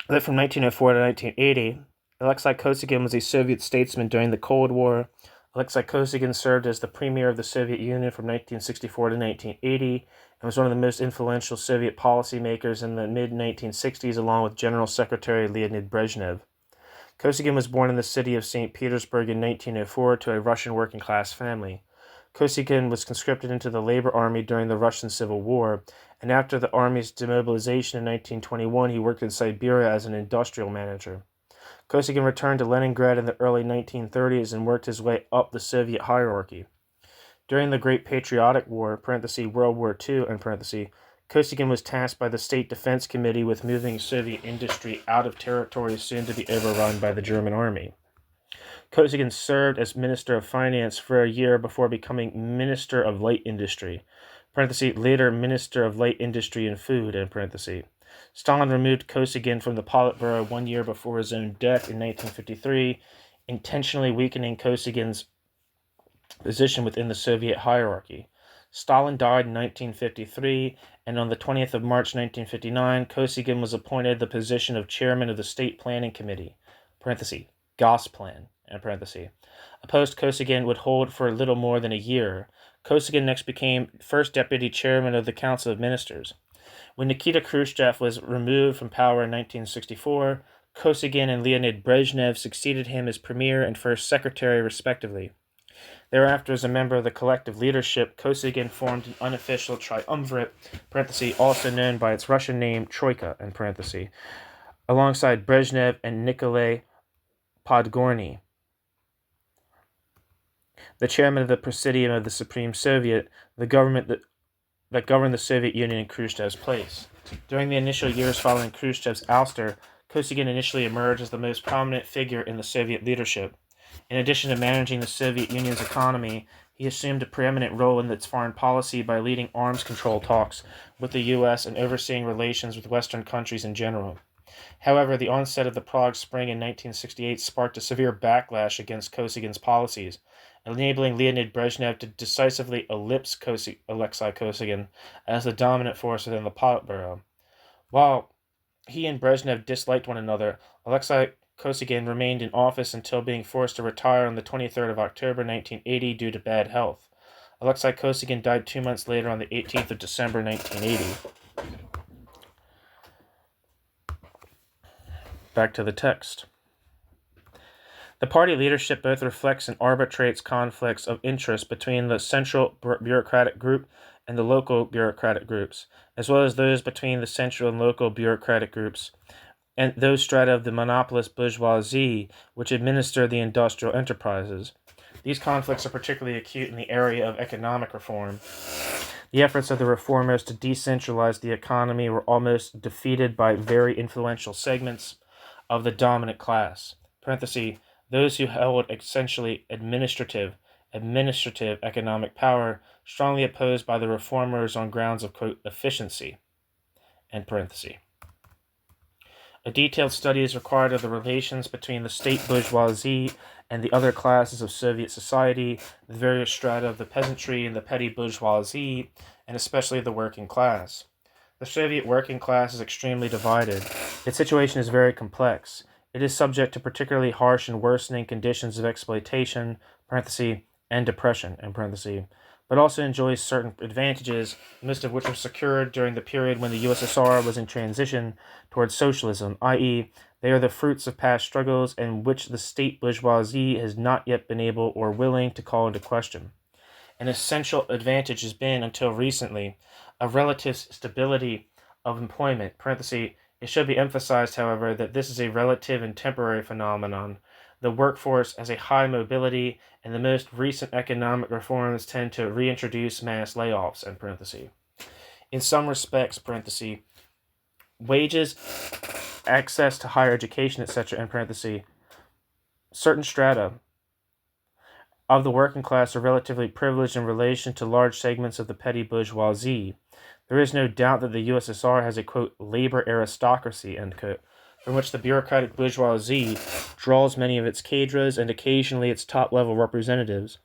lived from 1904 to 1980. Alexei Kosygin was a Soviet statesman during the Cold War. Alexei Kosygin served as the premier of the Soviet Union from 1964 to 1980 and was one of the most influential Soviet policymakers in the mid-1960s, along with General Secretary Leonid Brezhnev. Kosygin was born in the city of St. Petersburg in 1904 to a Russian working-class family. Kosygin was conscripted into the Labor Army during the Russian Civil War, and after the army's demobilization in 1921, he worked in Siberia as an industrial manager. Kosygin returned to Leningrad in the early 1930s and worked his way up the Soviet hierarchy. During the Great Patriotic War, parenthesis, World War II, in parenthesis, Kosygin was tasked by the State Defense Committee with moving Soviet industry out of territories soon to be overrun by the German army. Kosygin served as Minister of Finance for a year before becoming Minister of Light Industry, parenthesis, later Minister of Light Industry and Food, in parenthesis. Stalin removed Kosygin from the Politburo 1 year before his own death in 1953, intentionally weakening Kosygin's position within the Soviet hierarchy. Stalin died in 1953, and on the 20th of March 1959, Kosygin was appointed the position of chairman of the State Planning Committee, parenthesis, Gosplan, in parenthesis. A post Kosygin would hold for a little more than a year. Kosygin next became first deputy chairman of the Council of Ministers. When Nikita Khrushchev was removed from power in 1964, Kosygin and Leonid Brezhnev succeeded him as premier and first secretary, respectively. Thereafter, as a member of the collective leadership, Kosygin formed an unofficial triumvirate, parenthesis, also known by its Russian name, Troika, in parenthesis, alongside Brezhnev and Nikolai Podgorny, the chairman of the Presidium of the Supreme Soviet, the government that governed the Soviet Union in Khrushchev's place. During the initial years following Khrushchev's ouster, Kosygin initially emerged as the most prominent figure in the Soviet leadership. In addition to managing the Soviet Union's economy, he assumed a preeminent role in its foreign policy by leading arms control talks with the U.S. and overseeing relations with Western countries in general. However, the onset of the Prague Spring in 1968 sparked a severe backlash against Kosygin's policies, enabling Leonid Brezhnev to decisively ellipse Alexei Kosygin as the dominant force within the Politburo. While he and Brezhnev disliked one another. Alexei Kosygin remained in office until being forced to retire on the 23rd of October 1980 due to bad health. Alexei Kosygin died 2 months later on the 18th of December 1980. Back to the text. The party leadership both reflects and arbitrates conflicts of interest between the central bureaucratic group and the local bureaucratic groups, as well as those between the central and local bureaucratic groups, and those strata of the monopolist bourgeoisie which administer the industrial enterprises. These conflicts are particularly acute in the area of economic reform. The efforts of the reformers to decentralize the economy were almost defeated by very influential segments of the dominant class. Parenthesis, those who held essentially administrative economic power, strongly opposed by the reformers on grounds of, quote, efficiency, end parenthesis. A detailed study is required of the relations between the state bourgeoisie and the other classes of Soviet society, the various strata of the peasantry and the petty bourgeoisie, and especially the working class. The Soviet working class is extremely divided. Its situation is very complex. It is subject to particularly harsh and worsening conditions of exploitation, parenthesis, and depression, end parenthesis, but also enjoys certain advantages, most of which were secured during the period when the USSR was in transition towards socialism, i.e., they are the fruits of past struggles and which the state bourgeoisie has not yet been able or willing to call into question. An essential advantage has been, until recently, a relative stability of employment, parenthesis. It should be emphasized, however, that this is a relative and temporary phenomenon. The workforce has a high mobility, and the most recent economic reforms tend to reintroduce mass layoffs, end parenthesis. In some respects, parenthesis, wages, access to higher education, etc., end parenthesis, certain strata of the working class are relatively privileged in relation to large segments of the petty bourgeoisie. There is no doubt that the USSR has a, quote, labor aristocracy, end quote, from which the bureaucratic bourgeoisie draws many of its cadres and occasionally its top-level representatives.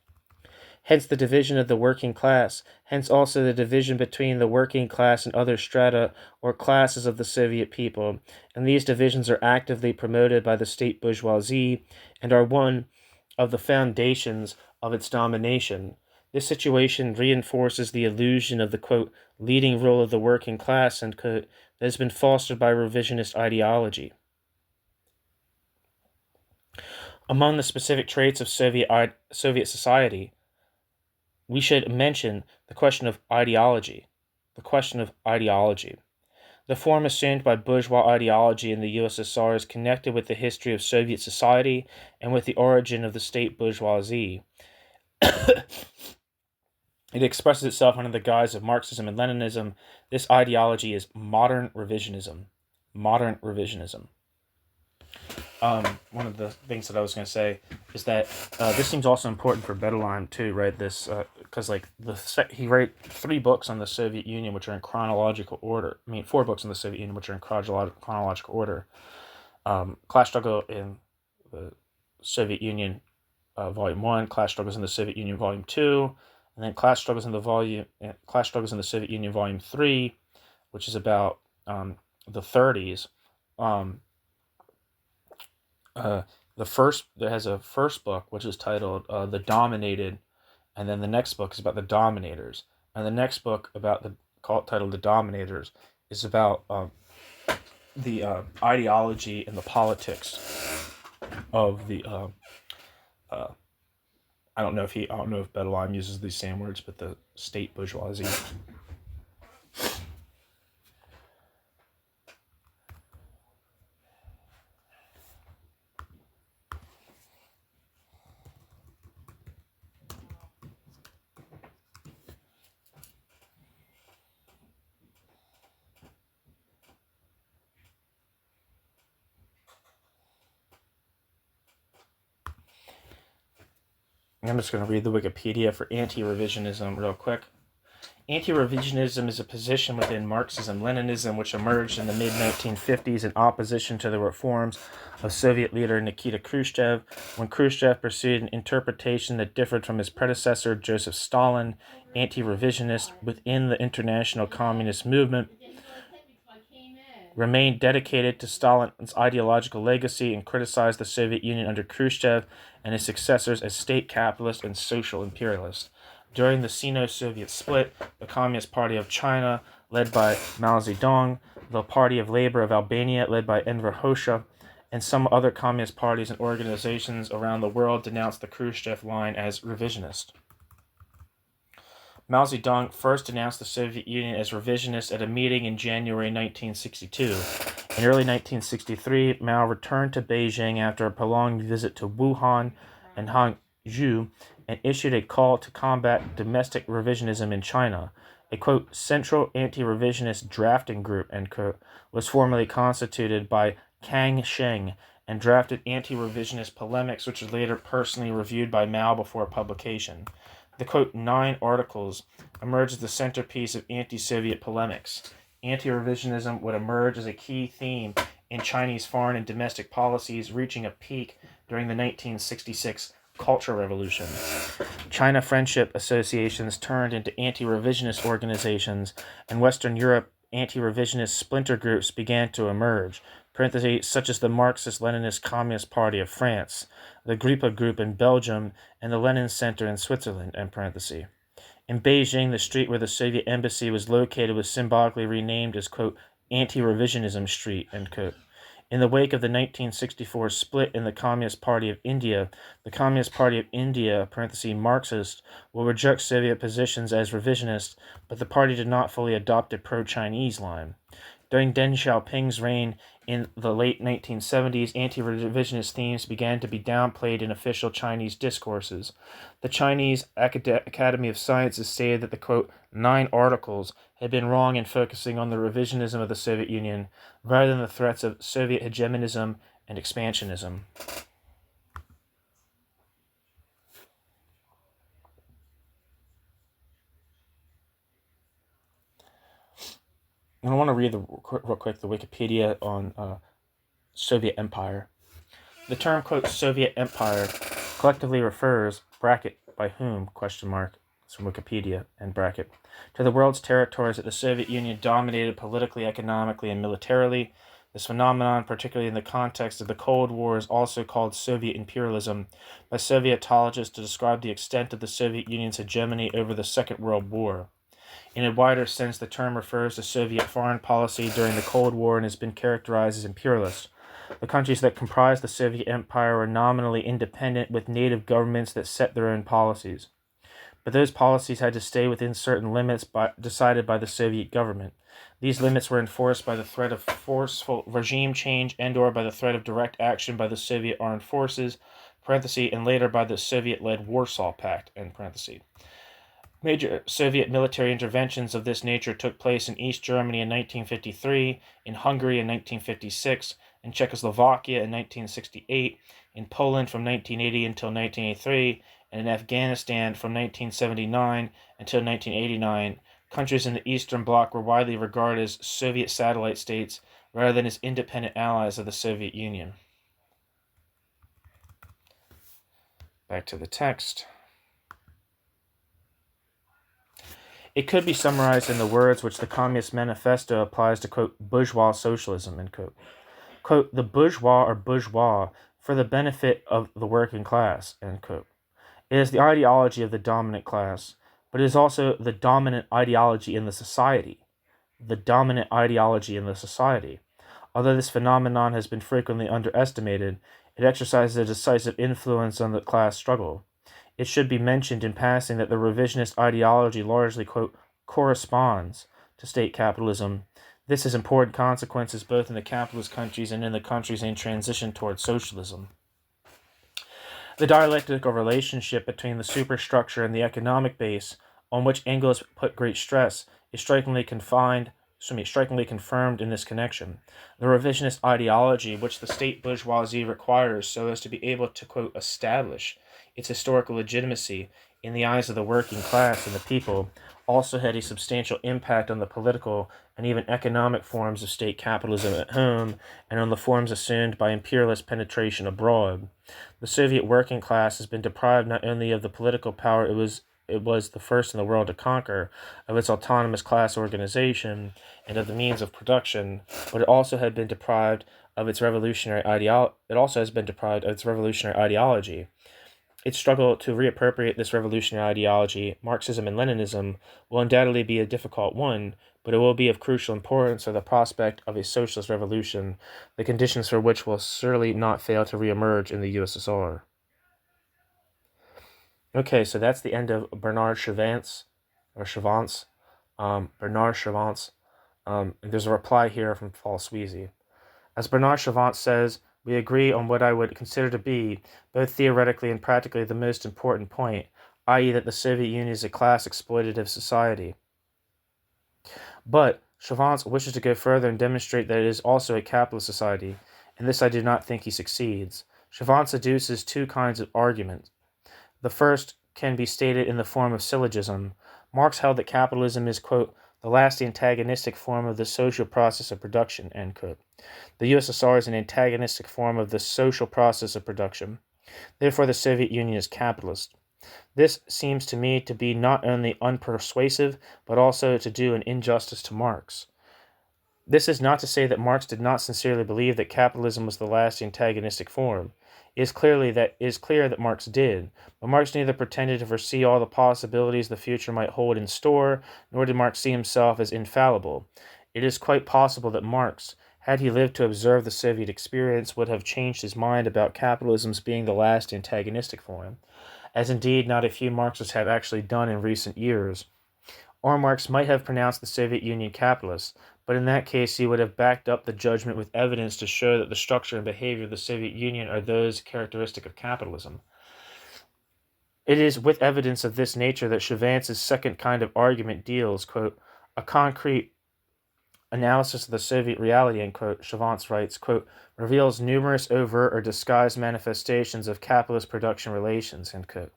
Hence the division of the working class, hence also the division between the working class and other strata or classes of the Soviet people, and these divisions are actively promoted by the state bourgeoisie and are one of the foundations of its domination. This situation reinforces the illusion of the, quote, leading role of the working class, end quote, that has been fostered by revisionist ideology. Among the specific traits of Soviet society, we should mention the question of ideology. The question of ideology. The form assumed by bourgeois ideology in the USSR is connected with the history of Soviet society and with the origin of the state bourgeoisie. It expresses itself under the guise of Marxism and Leninism. This ideology is modern revisionism. Modern revisionism. One of the things that I was going to say is that this seems also important for Bettelheim too, right? This because he wrote 3 books on the Soviet Union, which are in chronological order. 4 books on the Soviet Union, which are in chronological order. Class Struggle in the Soviet Union, Volume 1. Class Struggles in the Soviet Union, Volume 2. And then Class Struggles in the Soviet Union, Volume 3, which is about the 30s. There has a first book which is titled The Dominated, and then the next book is about the Dominators, and the next book titled The Dominators is about the ideology and the politics of the I don't know if Bettelheim uses these same words, but the state bourgeoisie. I'm just going to read the Wikipedia for anti-revisionism real quick. Anti-revisionism is a position within Marxism-Leninism which emerged in the mid-1950s in opposition to the reforms of Soviet leader Nikita Khrushchev, when Khrushchev pursued an interpretation that differed from his predecessor Joseph Stalin. Anti-revisionist within the international communist movement remained dedicated to Stalin's ideological legacy and criticized the Soviet Union under Khrushchev and his successors as state capitalist and social imperialist. During the Sino-Soviet split, the Communist Party of China, led by Mao Zedong, the Party of Labor of Albania, led by Enver Hoxha, and some other communist parties and organizations around the world denounced the Khrushchev line as revisionist. Mao Zedong first denounced the Soviet Union as revisionist at a meeting in January 1962. In early 1963, Mao returned to Beijing after a prolonged visit to Wuhan and Hangzhou and issued a call to combat domestic revisionism in China. A, quote, central anti-revisionist drafting group, end quote, was formally constituted by Kang Sheng and drafted anti-revisionist polemics, which was later personally reviewed by Mao before publication. The, quote, 9 articles emerged as the centerpiece of anti-Soviet polemics. Anti-revisionism would emerge as a key theme in Chinese foreign and domestic policies, reaching a peak during the 1966 Cultural Revolution. China friendship associations turned into anti-revisionist organizations, and Western Europe anti-revisionist splinter groups began to emerge, such as the Marxist-Leninist Communist Party of France, the Gripa Group in Belgium, and the Lenin Center in Switzerland, end parenthesis. In Beijing, the street where the Soviet embassy was located was symbolically renamed as, quote, anti-revisionism street, end quote. In the wake of the 1964 split in the Communist Party of India, the Communist Party of India, parenthesis, Marxist, will reject Soviet positions as revisionist, but the party did not fully adopt a pro-Chinese line. During Deng Xiaoping's reign in the late 1970s, anti-revisionist themes began to be downplayed in official Chinese discourses. The Chinese Academy of Sciences stated that the, quote, 9 articles had been wrong in focusing on the revisionism of the Soviet Union rather than the threats of Soviet hegemonism and expansionism. And I want to read real quick the Wikipedia on Soviet Empire. The term, quote, Soviet Empire collectively refers, bracket, by whom, question mark, it's from Wikipedia, end bracket, to the world's territories that the Soviet Union dominated politically, economically, and militarily. This phenomenon, particularly in the context of the Cold War, is also called Soviet imperialism by Sovietologists to describe the extent of the Soviet Union's hegemony over the Second World War. In a wider sense, the term refers to Soviet foreign policy during the Cold War and has been characterized as imperialist. The countries that comprised the Soviet Empire were nominally independent with native governments that set their own policies. But those policies had to stay within certain limits decided by the Soviet government. These limits were enforced by the threat of forceful regime change and/or by the threat of direct action by the Soviet armed forces, parenthesis, and later by the Soviet-led Warsaw Pact, end parenthesis. Major Soviet military interventions of this nature took place in East Germany in 1953, in Hungary in 1956, in Czechoslovakia in 1968, in Poland from 1980 until 1983, and in Afghanistan from 1979 until 1989. Countries in the Eastern Bloc were widely regarded as Soviet satellite states rather than as independent allies of the Soviet Union. Back to the text. It could be summarized in the words which the Communist Manifesto applies to, quote, bourgeois socialism, end quote. Quote, the bourgeois are bourgeois for the benefit of the working class, end quote. It is the ideology of the dominant class, but it is also the dominant ideology in the society. The dominant ideology in the society. Although this phenomenon has been frequently underestimated, it exercises a decisive influence on the class struggle. It should be mentioned in passing that the revisionist ideology largely, quote, corresponds to state capitalism. This has important consequences both in the capitalist countries and in the countries in transition towards socialism. The dialectical relationship between the superstructure and the economic base, on which Engels put great stress, is strikingly confirmed in this connection. The revisionist ideology, which the state bourgeoisie requires so as to be able to, quote, establish its historical legitimacy in the eyes of the working class and the people, also had a substantial impact on the political and even economic forms of state capitalism at home and on the forms assumed by imperialist penetration abroad. The Soviet working class has been deprived not only of the political power it was it was the first in the world to conquer, of its autonomous class organization and of the means of production, but it also had been deprived of its revolutionary ideology. Its struggle to reappropriate this revolutionary ideology, Marxism and Leninism, will undoubtedly be a difficult one, but it will be of crucial importance for the prospect of a socialist revolution, the conditions for which will certainly not fail to reemerge in the USSR. Okay, so that's the end of Bernard Chavance, or Chavance, Bernard Chavance. And there's a reply here from Paul Sweezy. As Bernard Chavance says, we agree on what I would consider to be, both theoretically and practically, the most important point, i.e. that the Soviet Union is a class exploitative society. But Chavance wishes to go further and demonstrate that it is also a capitalist society, and this I do not think he succeeds. Chavance adduces two kinds of arguments. The first can be stated in the form of syllogism. Marx held that capitalism is, quote, the last antagonistic form of the social process of production, end quote. The USSR is an antagonistic form of the social process of production. Therefore, the Soviet Union is capitalist. This seems to me to be not only unpersuasive, but also to do an injustice to Marx. This is not to say that Marx did not sincerely believe that capitalism was the last antagonistic form. It is clear that Marx did, but Marx neither pretended to foresee all the possibilities the future might hold in store, nor did Marx see himself as infallible. It is quite possible that Marx, had he lived to observe the Soviet experience, would have changed his mind about capitalism's being the last antagonistic form, as indeed not a few Marxists have actually done in recent years. Or Marx might have pronounced the Soviet Union capitalist, but in that case he would have backed up the judgment with evidence to show that the structure and behavior of the Soviet Union are those characteristic of capitalism. It is with evidence of this nature that Chavance's second kind of argument deals, quote, a concrete analysis of the Soviet reality, end quote. Chavance writes, quote, reveals numerous overt or disguised manifestations of capitalist production relations, end quote.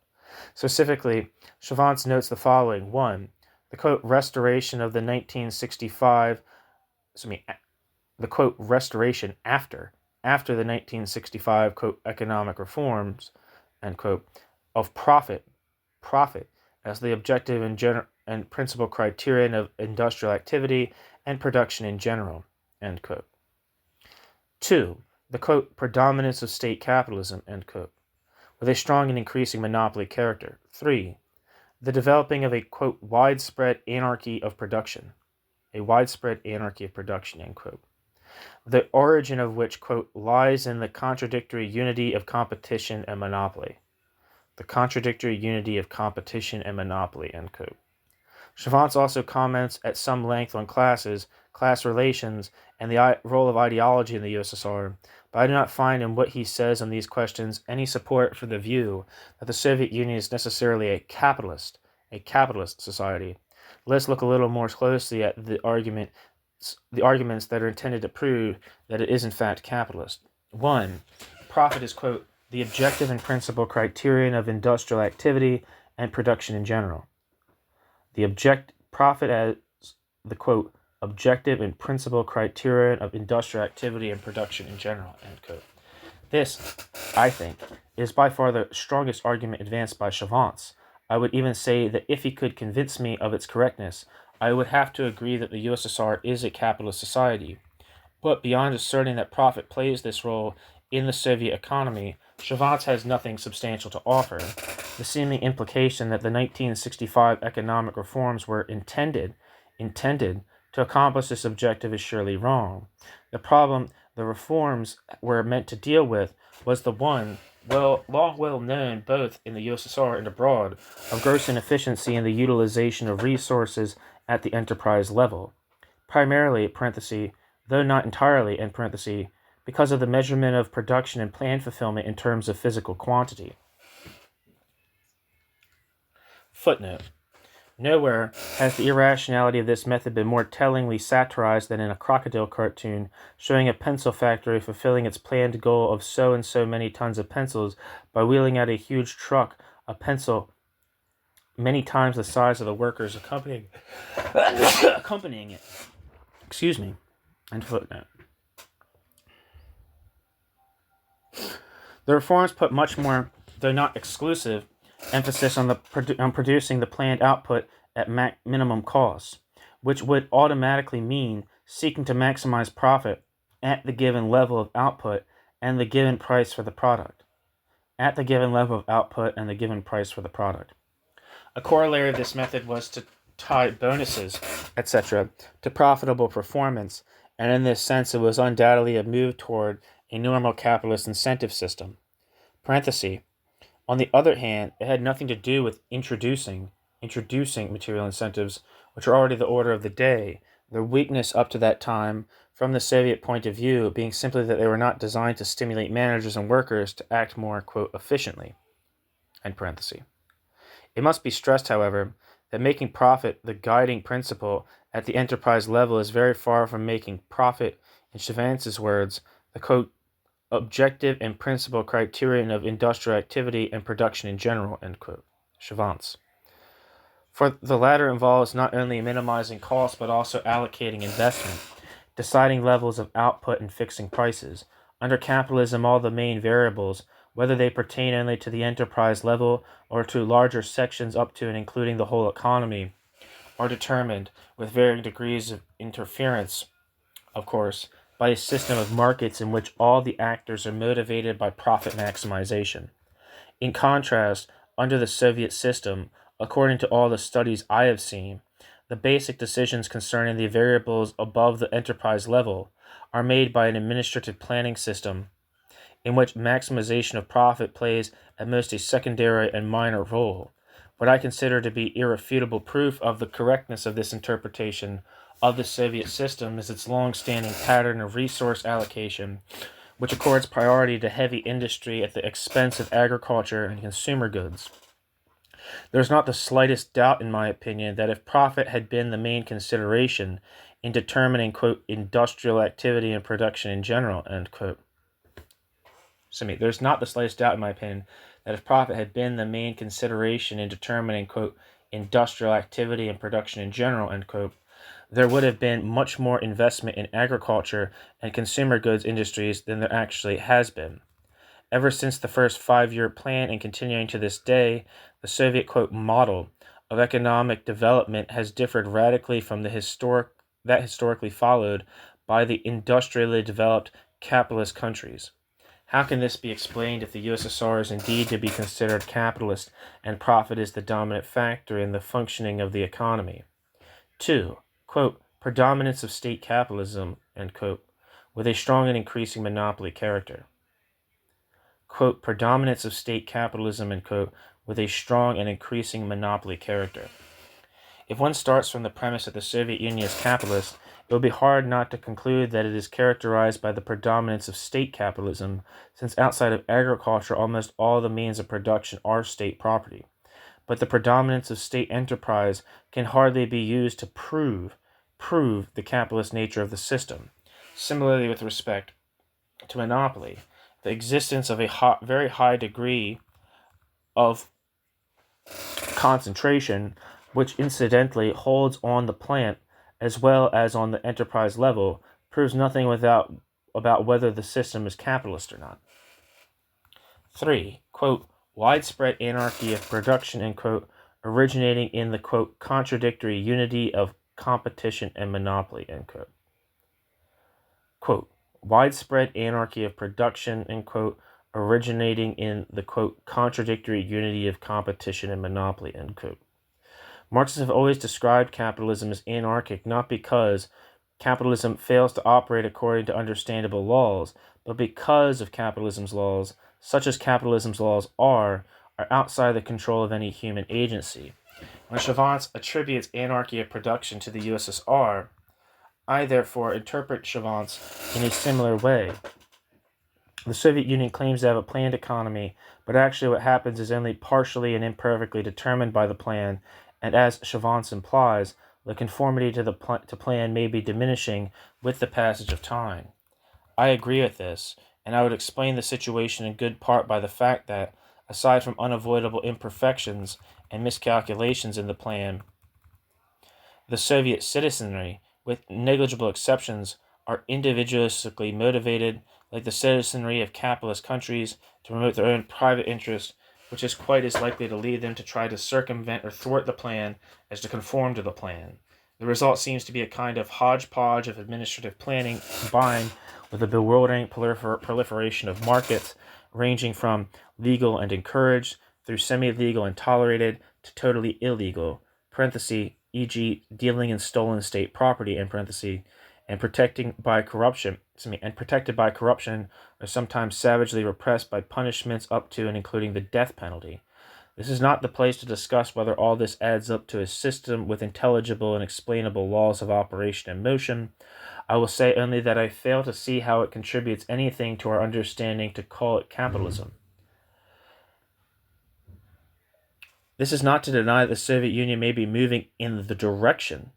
Specifically, Chavance notes the following. 1. The, quote, restoration of the 1965, the, quote, restoration after the 1965, quote, economic reforms, end quote, of profit as the objective and principal criterion of industrial activity and production in general, end quote. 2. The, quote, predominance of state capitalism, end quote, with a strong and increasing monopoly character. 3. The developing of a, quote, widespread anarchy of production, end quote, the origin of which, quote, lies in the contradictory unity of competition and monopoly. End quote. Chavance also comments at some length on classes, class relations, and the role of ideology in the USSR, but I do not find in what he says on these questions any support for the view that the Soviet Union is necessarily a capitalist society. Let's look a little more closely at the arguments that are intended to prove that it is in fact capitalist. 1. Profit is, quote, the objective and principal criterion of industrial activity and production in general. Profit as the, quote, objective and principal criterion of industrial activity and production in general, end quote. This, I think, is by far the strongest argument advanced by Chavance. I would even say that if he could convince me of its correctness, I would have to agree that the USSR is a capitalist society. But beyond asserting that profit plays this role in the Soviet economy, Chavance has nothing substantial to offer. The seeming implication that the 1965 economic reforms were intended to accomplish this objective is surely wrong. The problem the reforms were meant to deal with was the one, long well known both in the USSR and abroad, of gross inefficiency in the utilization of resources at the enterprise level, primarily, though not entirely, because of the measurement of production and plan fulfillment in terms of physical quantity. Footnote. Nowhere has the irrationality of this method been more tellingly satirized than in a crocodile cartoon showing a pencil factory fulfilling its planned goal of so and so many tons of pencils by wheeling out a huge truck of pencil many times the size of the workers accompanying it. Excuse me. End footnote. The reforms put much more, though not exclusive, emphasis on producing the planned output at minimum cost, which would automatically mean seeking to maximize profit at the given level of output and the given price for the product. At the given level of output and the given price for the product. A corollary of this method was to tie bonuses, etc., to profitable performance, and in this sense it was undoubtedly a move toward a normal capitalist incentive system. Parenthesis. On the other hand, it had nothing to do with introducing material incentives, which are already the order of the day, their weakness up to that time, from the Soviet point of view, being simply that they were not designed to stimulate managers and workers to act more, quote, efficiently, end parenthesis. It must be stressed, however, that making profit the guiding principle at the enterprise level is very far from making profit, in Chavance's words, the, quote, objective and principal criterion of industrial activity and production in general, end quote. Chavance. For the latter involves not only minimizing costs but also allocating investment, deciding levels of output and fixing prices. Under capitalism, all the main variables, whether they pertain only to the enterprise level or to larger sections up to and including the whole economy, are determined with varying degrees of interference, of course, by a system of markets in which all the actors are motivated by profit maximization. In contrast, under the Soviet system, according to all the studies I have seen, the basic decisions concerning the variables above the enterprise level are made by an administrative planning system in which maximization of profit plays at most a secondary and minor role. What I consider to be irrefutable proof of the correctness of this interpretation of the Soviet system is its long-standing pattern of resource allocation, which accords priority to heavy industry at the expense of agriculture and consumer goods. There is not the slightest doubt, in my opinion, that if profit had been the main consideration in determining, quote, industrial activity and production in general, end quote. There's not the slightest doubt, in my opinion, that if profit had been the main consideration in determining, quote, industrial activity and production in general, end quote, there would have been much more investment in agriculture and consumer goods industries than there actually has been. Ever since the first 5-year plan and continuing to this day, the Soviet, quote, model of economic development has differed radically from that historically followed by the industrially developed capitalist countries. How can this be explained if the USSR is indeed to be considered capitalist and profit is the dominant factor in the functioning of the economy? 2. Quote, predominance of state capitalism, end quote, with a strong and increasing monopoly character. Quote, predominance of state capitalism, end quote, with a strong and increasing monopoly character. If one starts from the premise that the Soviet Union is capitalist, it would be hard not to conclude that it is characterized by the predominance of state capitalism, since outside of agriculture almost all the means of production are state property. But the predominance of state enterprise can hardly be used to prove the capitalist nature of the system. Similarly, with respect to monopoly, the existence of a very high degree of concentration, which incidentally holds on the plant as well as on the enterprise level, proves nothing about whether the system is capitalist or not. 3. Quote, widespread anarchy of production, end quote, originating in the, quote, contradictory unity of competition and monopoly, end quote. Quote, widespread anarchy of production, end quote, originating in the, quote, contradictory unity of competition and monopoly, end quote. Marxists have always described capitalism as anarchic, not because capitalism fails to operate according to understandable laws, but because of capitalism's laws, such as capitalism's laws are outside the control of any human agency. When Chavance attributes anarchy of production to the USSR, I therefore interpret Chavance in a similar way. The Soviet Union claims to have a planned economy, but actually what happens is only partially and imperfectly determined by the plan, and as Chavance implies, the conformity to the plan may be diminishing with the passage of time. I agree with this, and I would explain the situation in good part by the fact that, aside from unavoidable imperfections and miscalculations in the plan, the Soviet citizenry, with negligible exceptions, are individualistically motivated, like the citizenry of capitalist countries, to promote their own private interests which is quite as likely to lead them to try to circumvent or thwart the plan as to conform to the plan. The result seems to be a kind of hodgepodge of administrative planning combined with a bewildering proliferation of markets ranging from legal and encouraged through semi-legal and tolerated to totally illegal, e.g., dealing in stolen state property, and protected by corruption, or sometimes savagely repressed by punishments up to and including the death penalty. This is not the place to discuss whether all this adds up to a system with intelligible and explainable laws of operation and motion. I will say only that I fail to see how it contributes anything to our understanding to call it capitalism. This is not to deny that the Soviet Union may be moving in the direction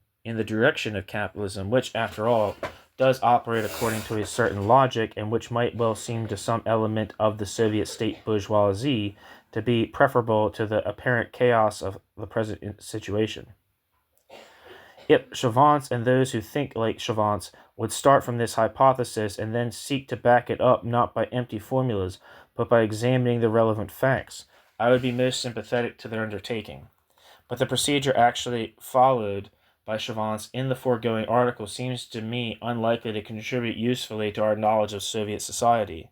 of capitalism, which, after all, does operate according to a certain logic, and which might well seem to some element of the Soviet state bourgeoisie to be preferable to the apparent chaos of the present situation. If Chavance and those who think like Chavance would start from this hypothesis and then seek to back it up not by empty formulas, but by examining the relevant facts, I would be most sympathetic to their undertaking. But the procedure actually followed by Chavance in the foregoing article seems to me unlikely to contribute usefully to our knowledge of Soviet society,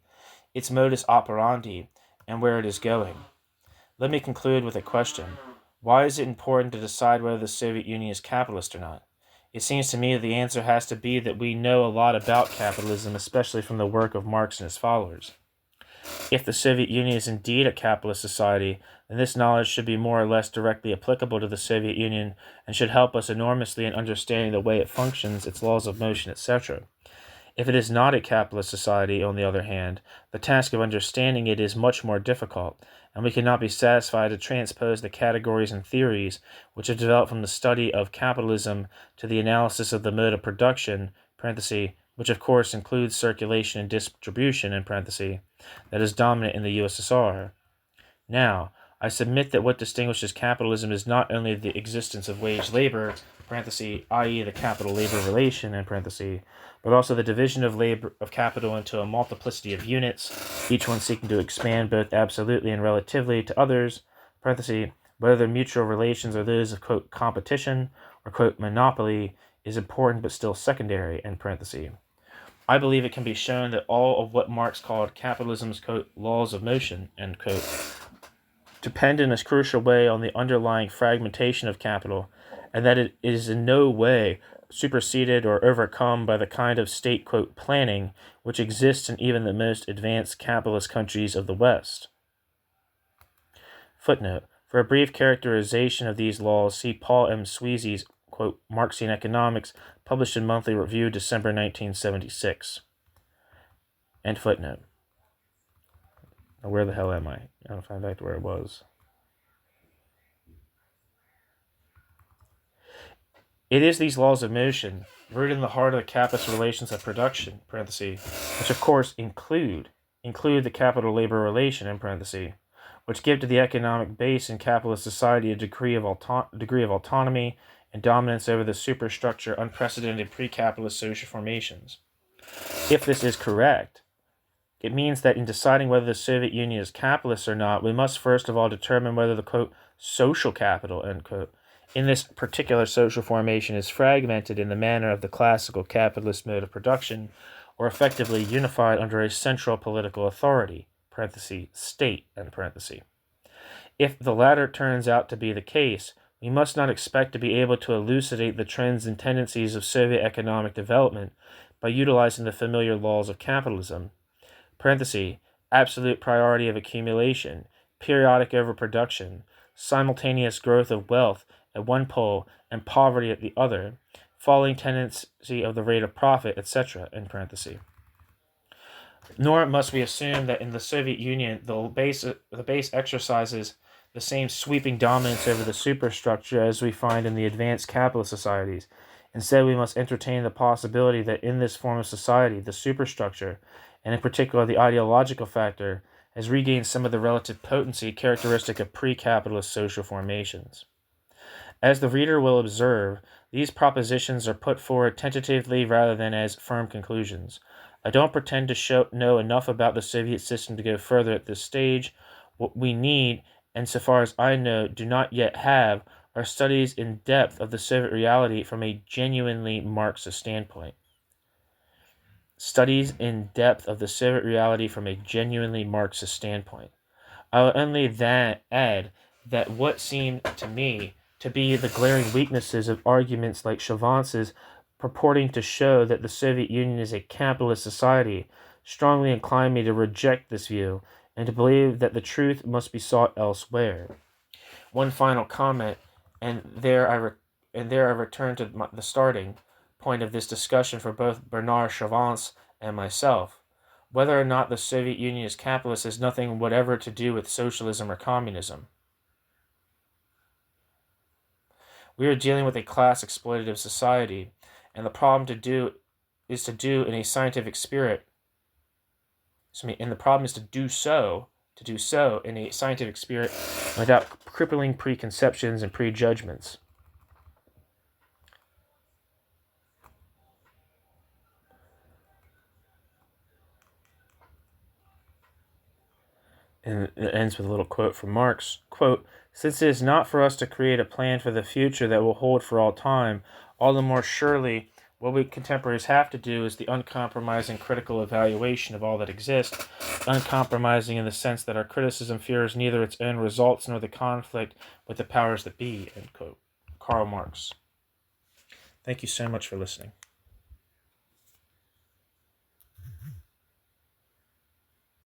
its modus operandi, and where it is going. Let me conclude with a question. Why is it important to decide whether the Soviet Union is capitalist or not? It seems to me that the answer has to be that we know a lot about capitalism, especially from the work of Marx and his followers. If the Soviet Union is indeed a capitalist society, then this knowledge should be more or less directly applicable to the Soviet Union and should help us enormously in understanding the way it functions, its laws of motion, etc. If it is not a capitalist society, on the other hand, the task of understanding it is much more difficult, and we cannot be satisfied to transpose the categories and theories which have developed from the study of capitalism to the analysis of the mode of production, which of course includes circulation and distribution, that is dominant in the USSR. Now, I submit that what distinguishes capitalism is not only the existence of wage labor, i.e. the capital-labor relation, but also the division of capital into a multiplicity of units, each one seeking to expand both absolutely and relatively to others, whether their mutual relations are those of, quote, competition or, quote, monopoly, is important but still secondary, I believe it can be shown that all of what Marx called capitalism's, quote, laws of motion, end quote, depend in a crucial way on the underlying fragmentation of capital, and that it is in no way superseded or overcome by the kind of state, quote, planning which exists in even the most advanced capitalist countries of the West. Footnote. For a brief characterization of these laws, see Paul M. Sweezy's, quote, Marxian Economics, published in Monthly Review, December 1976. End footnote. Now, where the hell am I? I don't find back to where it was. It is these laws of motion, rooted in the heart of the capitalist relations of production, which of course include the capital-labor relation, which give to the economic base in capitalist society a degree of autonomy and dominance over the superstructure unprecedented pre-capitalist social formations. If this is correct, it means that in deciding whether the Soviet Union is capitalist or not, we must first of all determine whether the, quote, social capital, end quote, in this particular social formation is fragmented in the manner of the classical capitalist mode of production, or effectively unified under a central political authority, state, end parenthesis. If the latter turns out to be the case, we must not expect to be able to elucidate the trends and tendencies of Soviet economic development by utilizing the familiar laws of capitalism, absolute priority of accumulation, periodic overproduction, simultaneous growth of wealth at one pole and poverty at the other, falling tendency of the rate of profit, etc., Nor must we assume that in the Soviet Union the base exercises the same sweeping dominance over the superstructure as we find in the advanced capitalist societies. Instead, we must entertain the possibility that in this form of society, the superstructure, and in particular the ideological factor, has regained some of the relative potency characteristic of pre-capitalist social formations. As the reader will observe, these propositions are put forward tentatively rather than as firm conclusions. I don't pretend to know enough about the Soviet system to go further at this stage. What we need and so far as I know, do not yet have, are studies in depth of the Soviet reality from a genuinely Marxist standpoint. Studies in depth of the Soviet reality from a genuinely Marxist standpoint. I will only add that what seemed to me to be the glaring weaknesses of arguments like Chavance's purporting to show that the Soviet Union is a capitalist society strongly inclined me to reject this view and to believe that the truth must be sought elsewhere. One final comment, and there I return to the starting point of this discussion for both Bernard Chavance and myself. Whether or not the Soviet Union is capitalist has nothing whatever to do with socialism or communism. We are dealing with a class exploitative society, and the problem is to do in a scientific spirit. And the problem is to do so in a scientific spirit without crippling preconceptions and prejudgments. And it ends with a little quote from Marx. Quote, "Since it is not for us to create a plan for the future that will hold for all time, all the more surely what we contemporaries have to do is the uncompromising critical evaluation of all that exists, uncompromising in the sense that our criticism fears neither its own results nor the conflict with the powers that be." End quote. Karl Marx. Thank you so much for listening.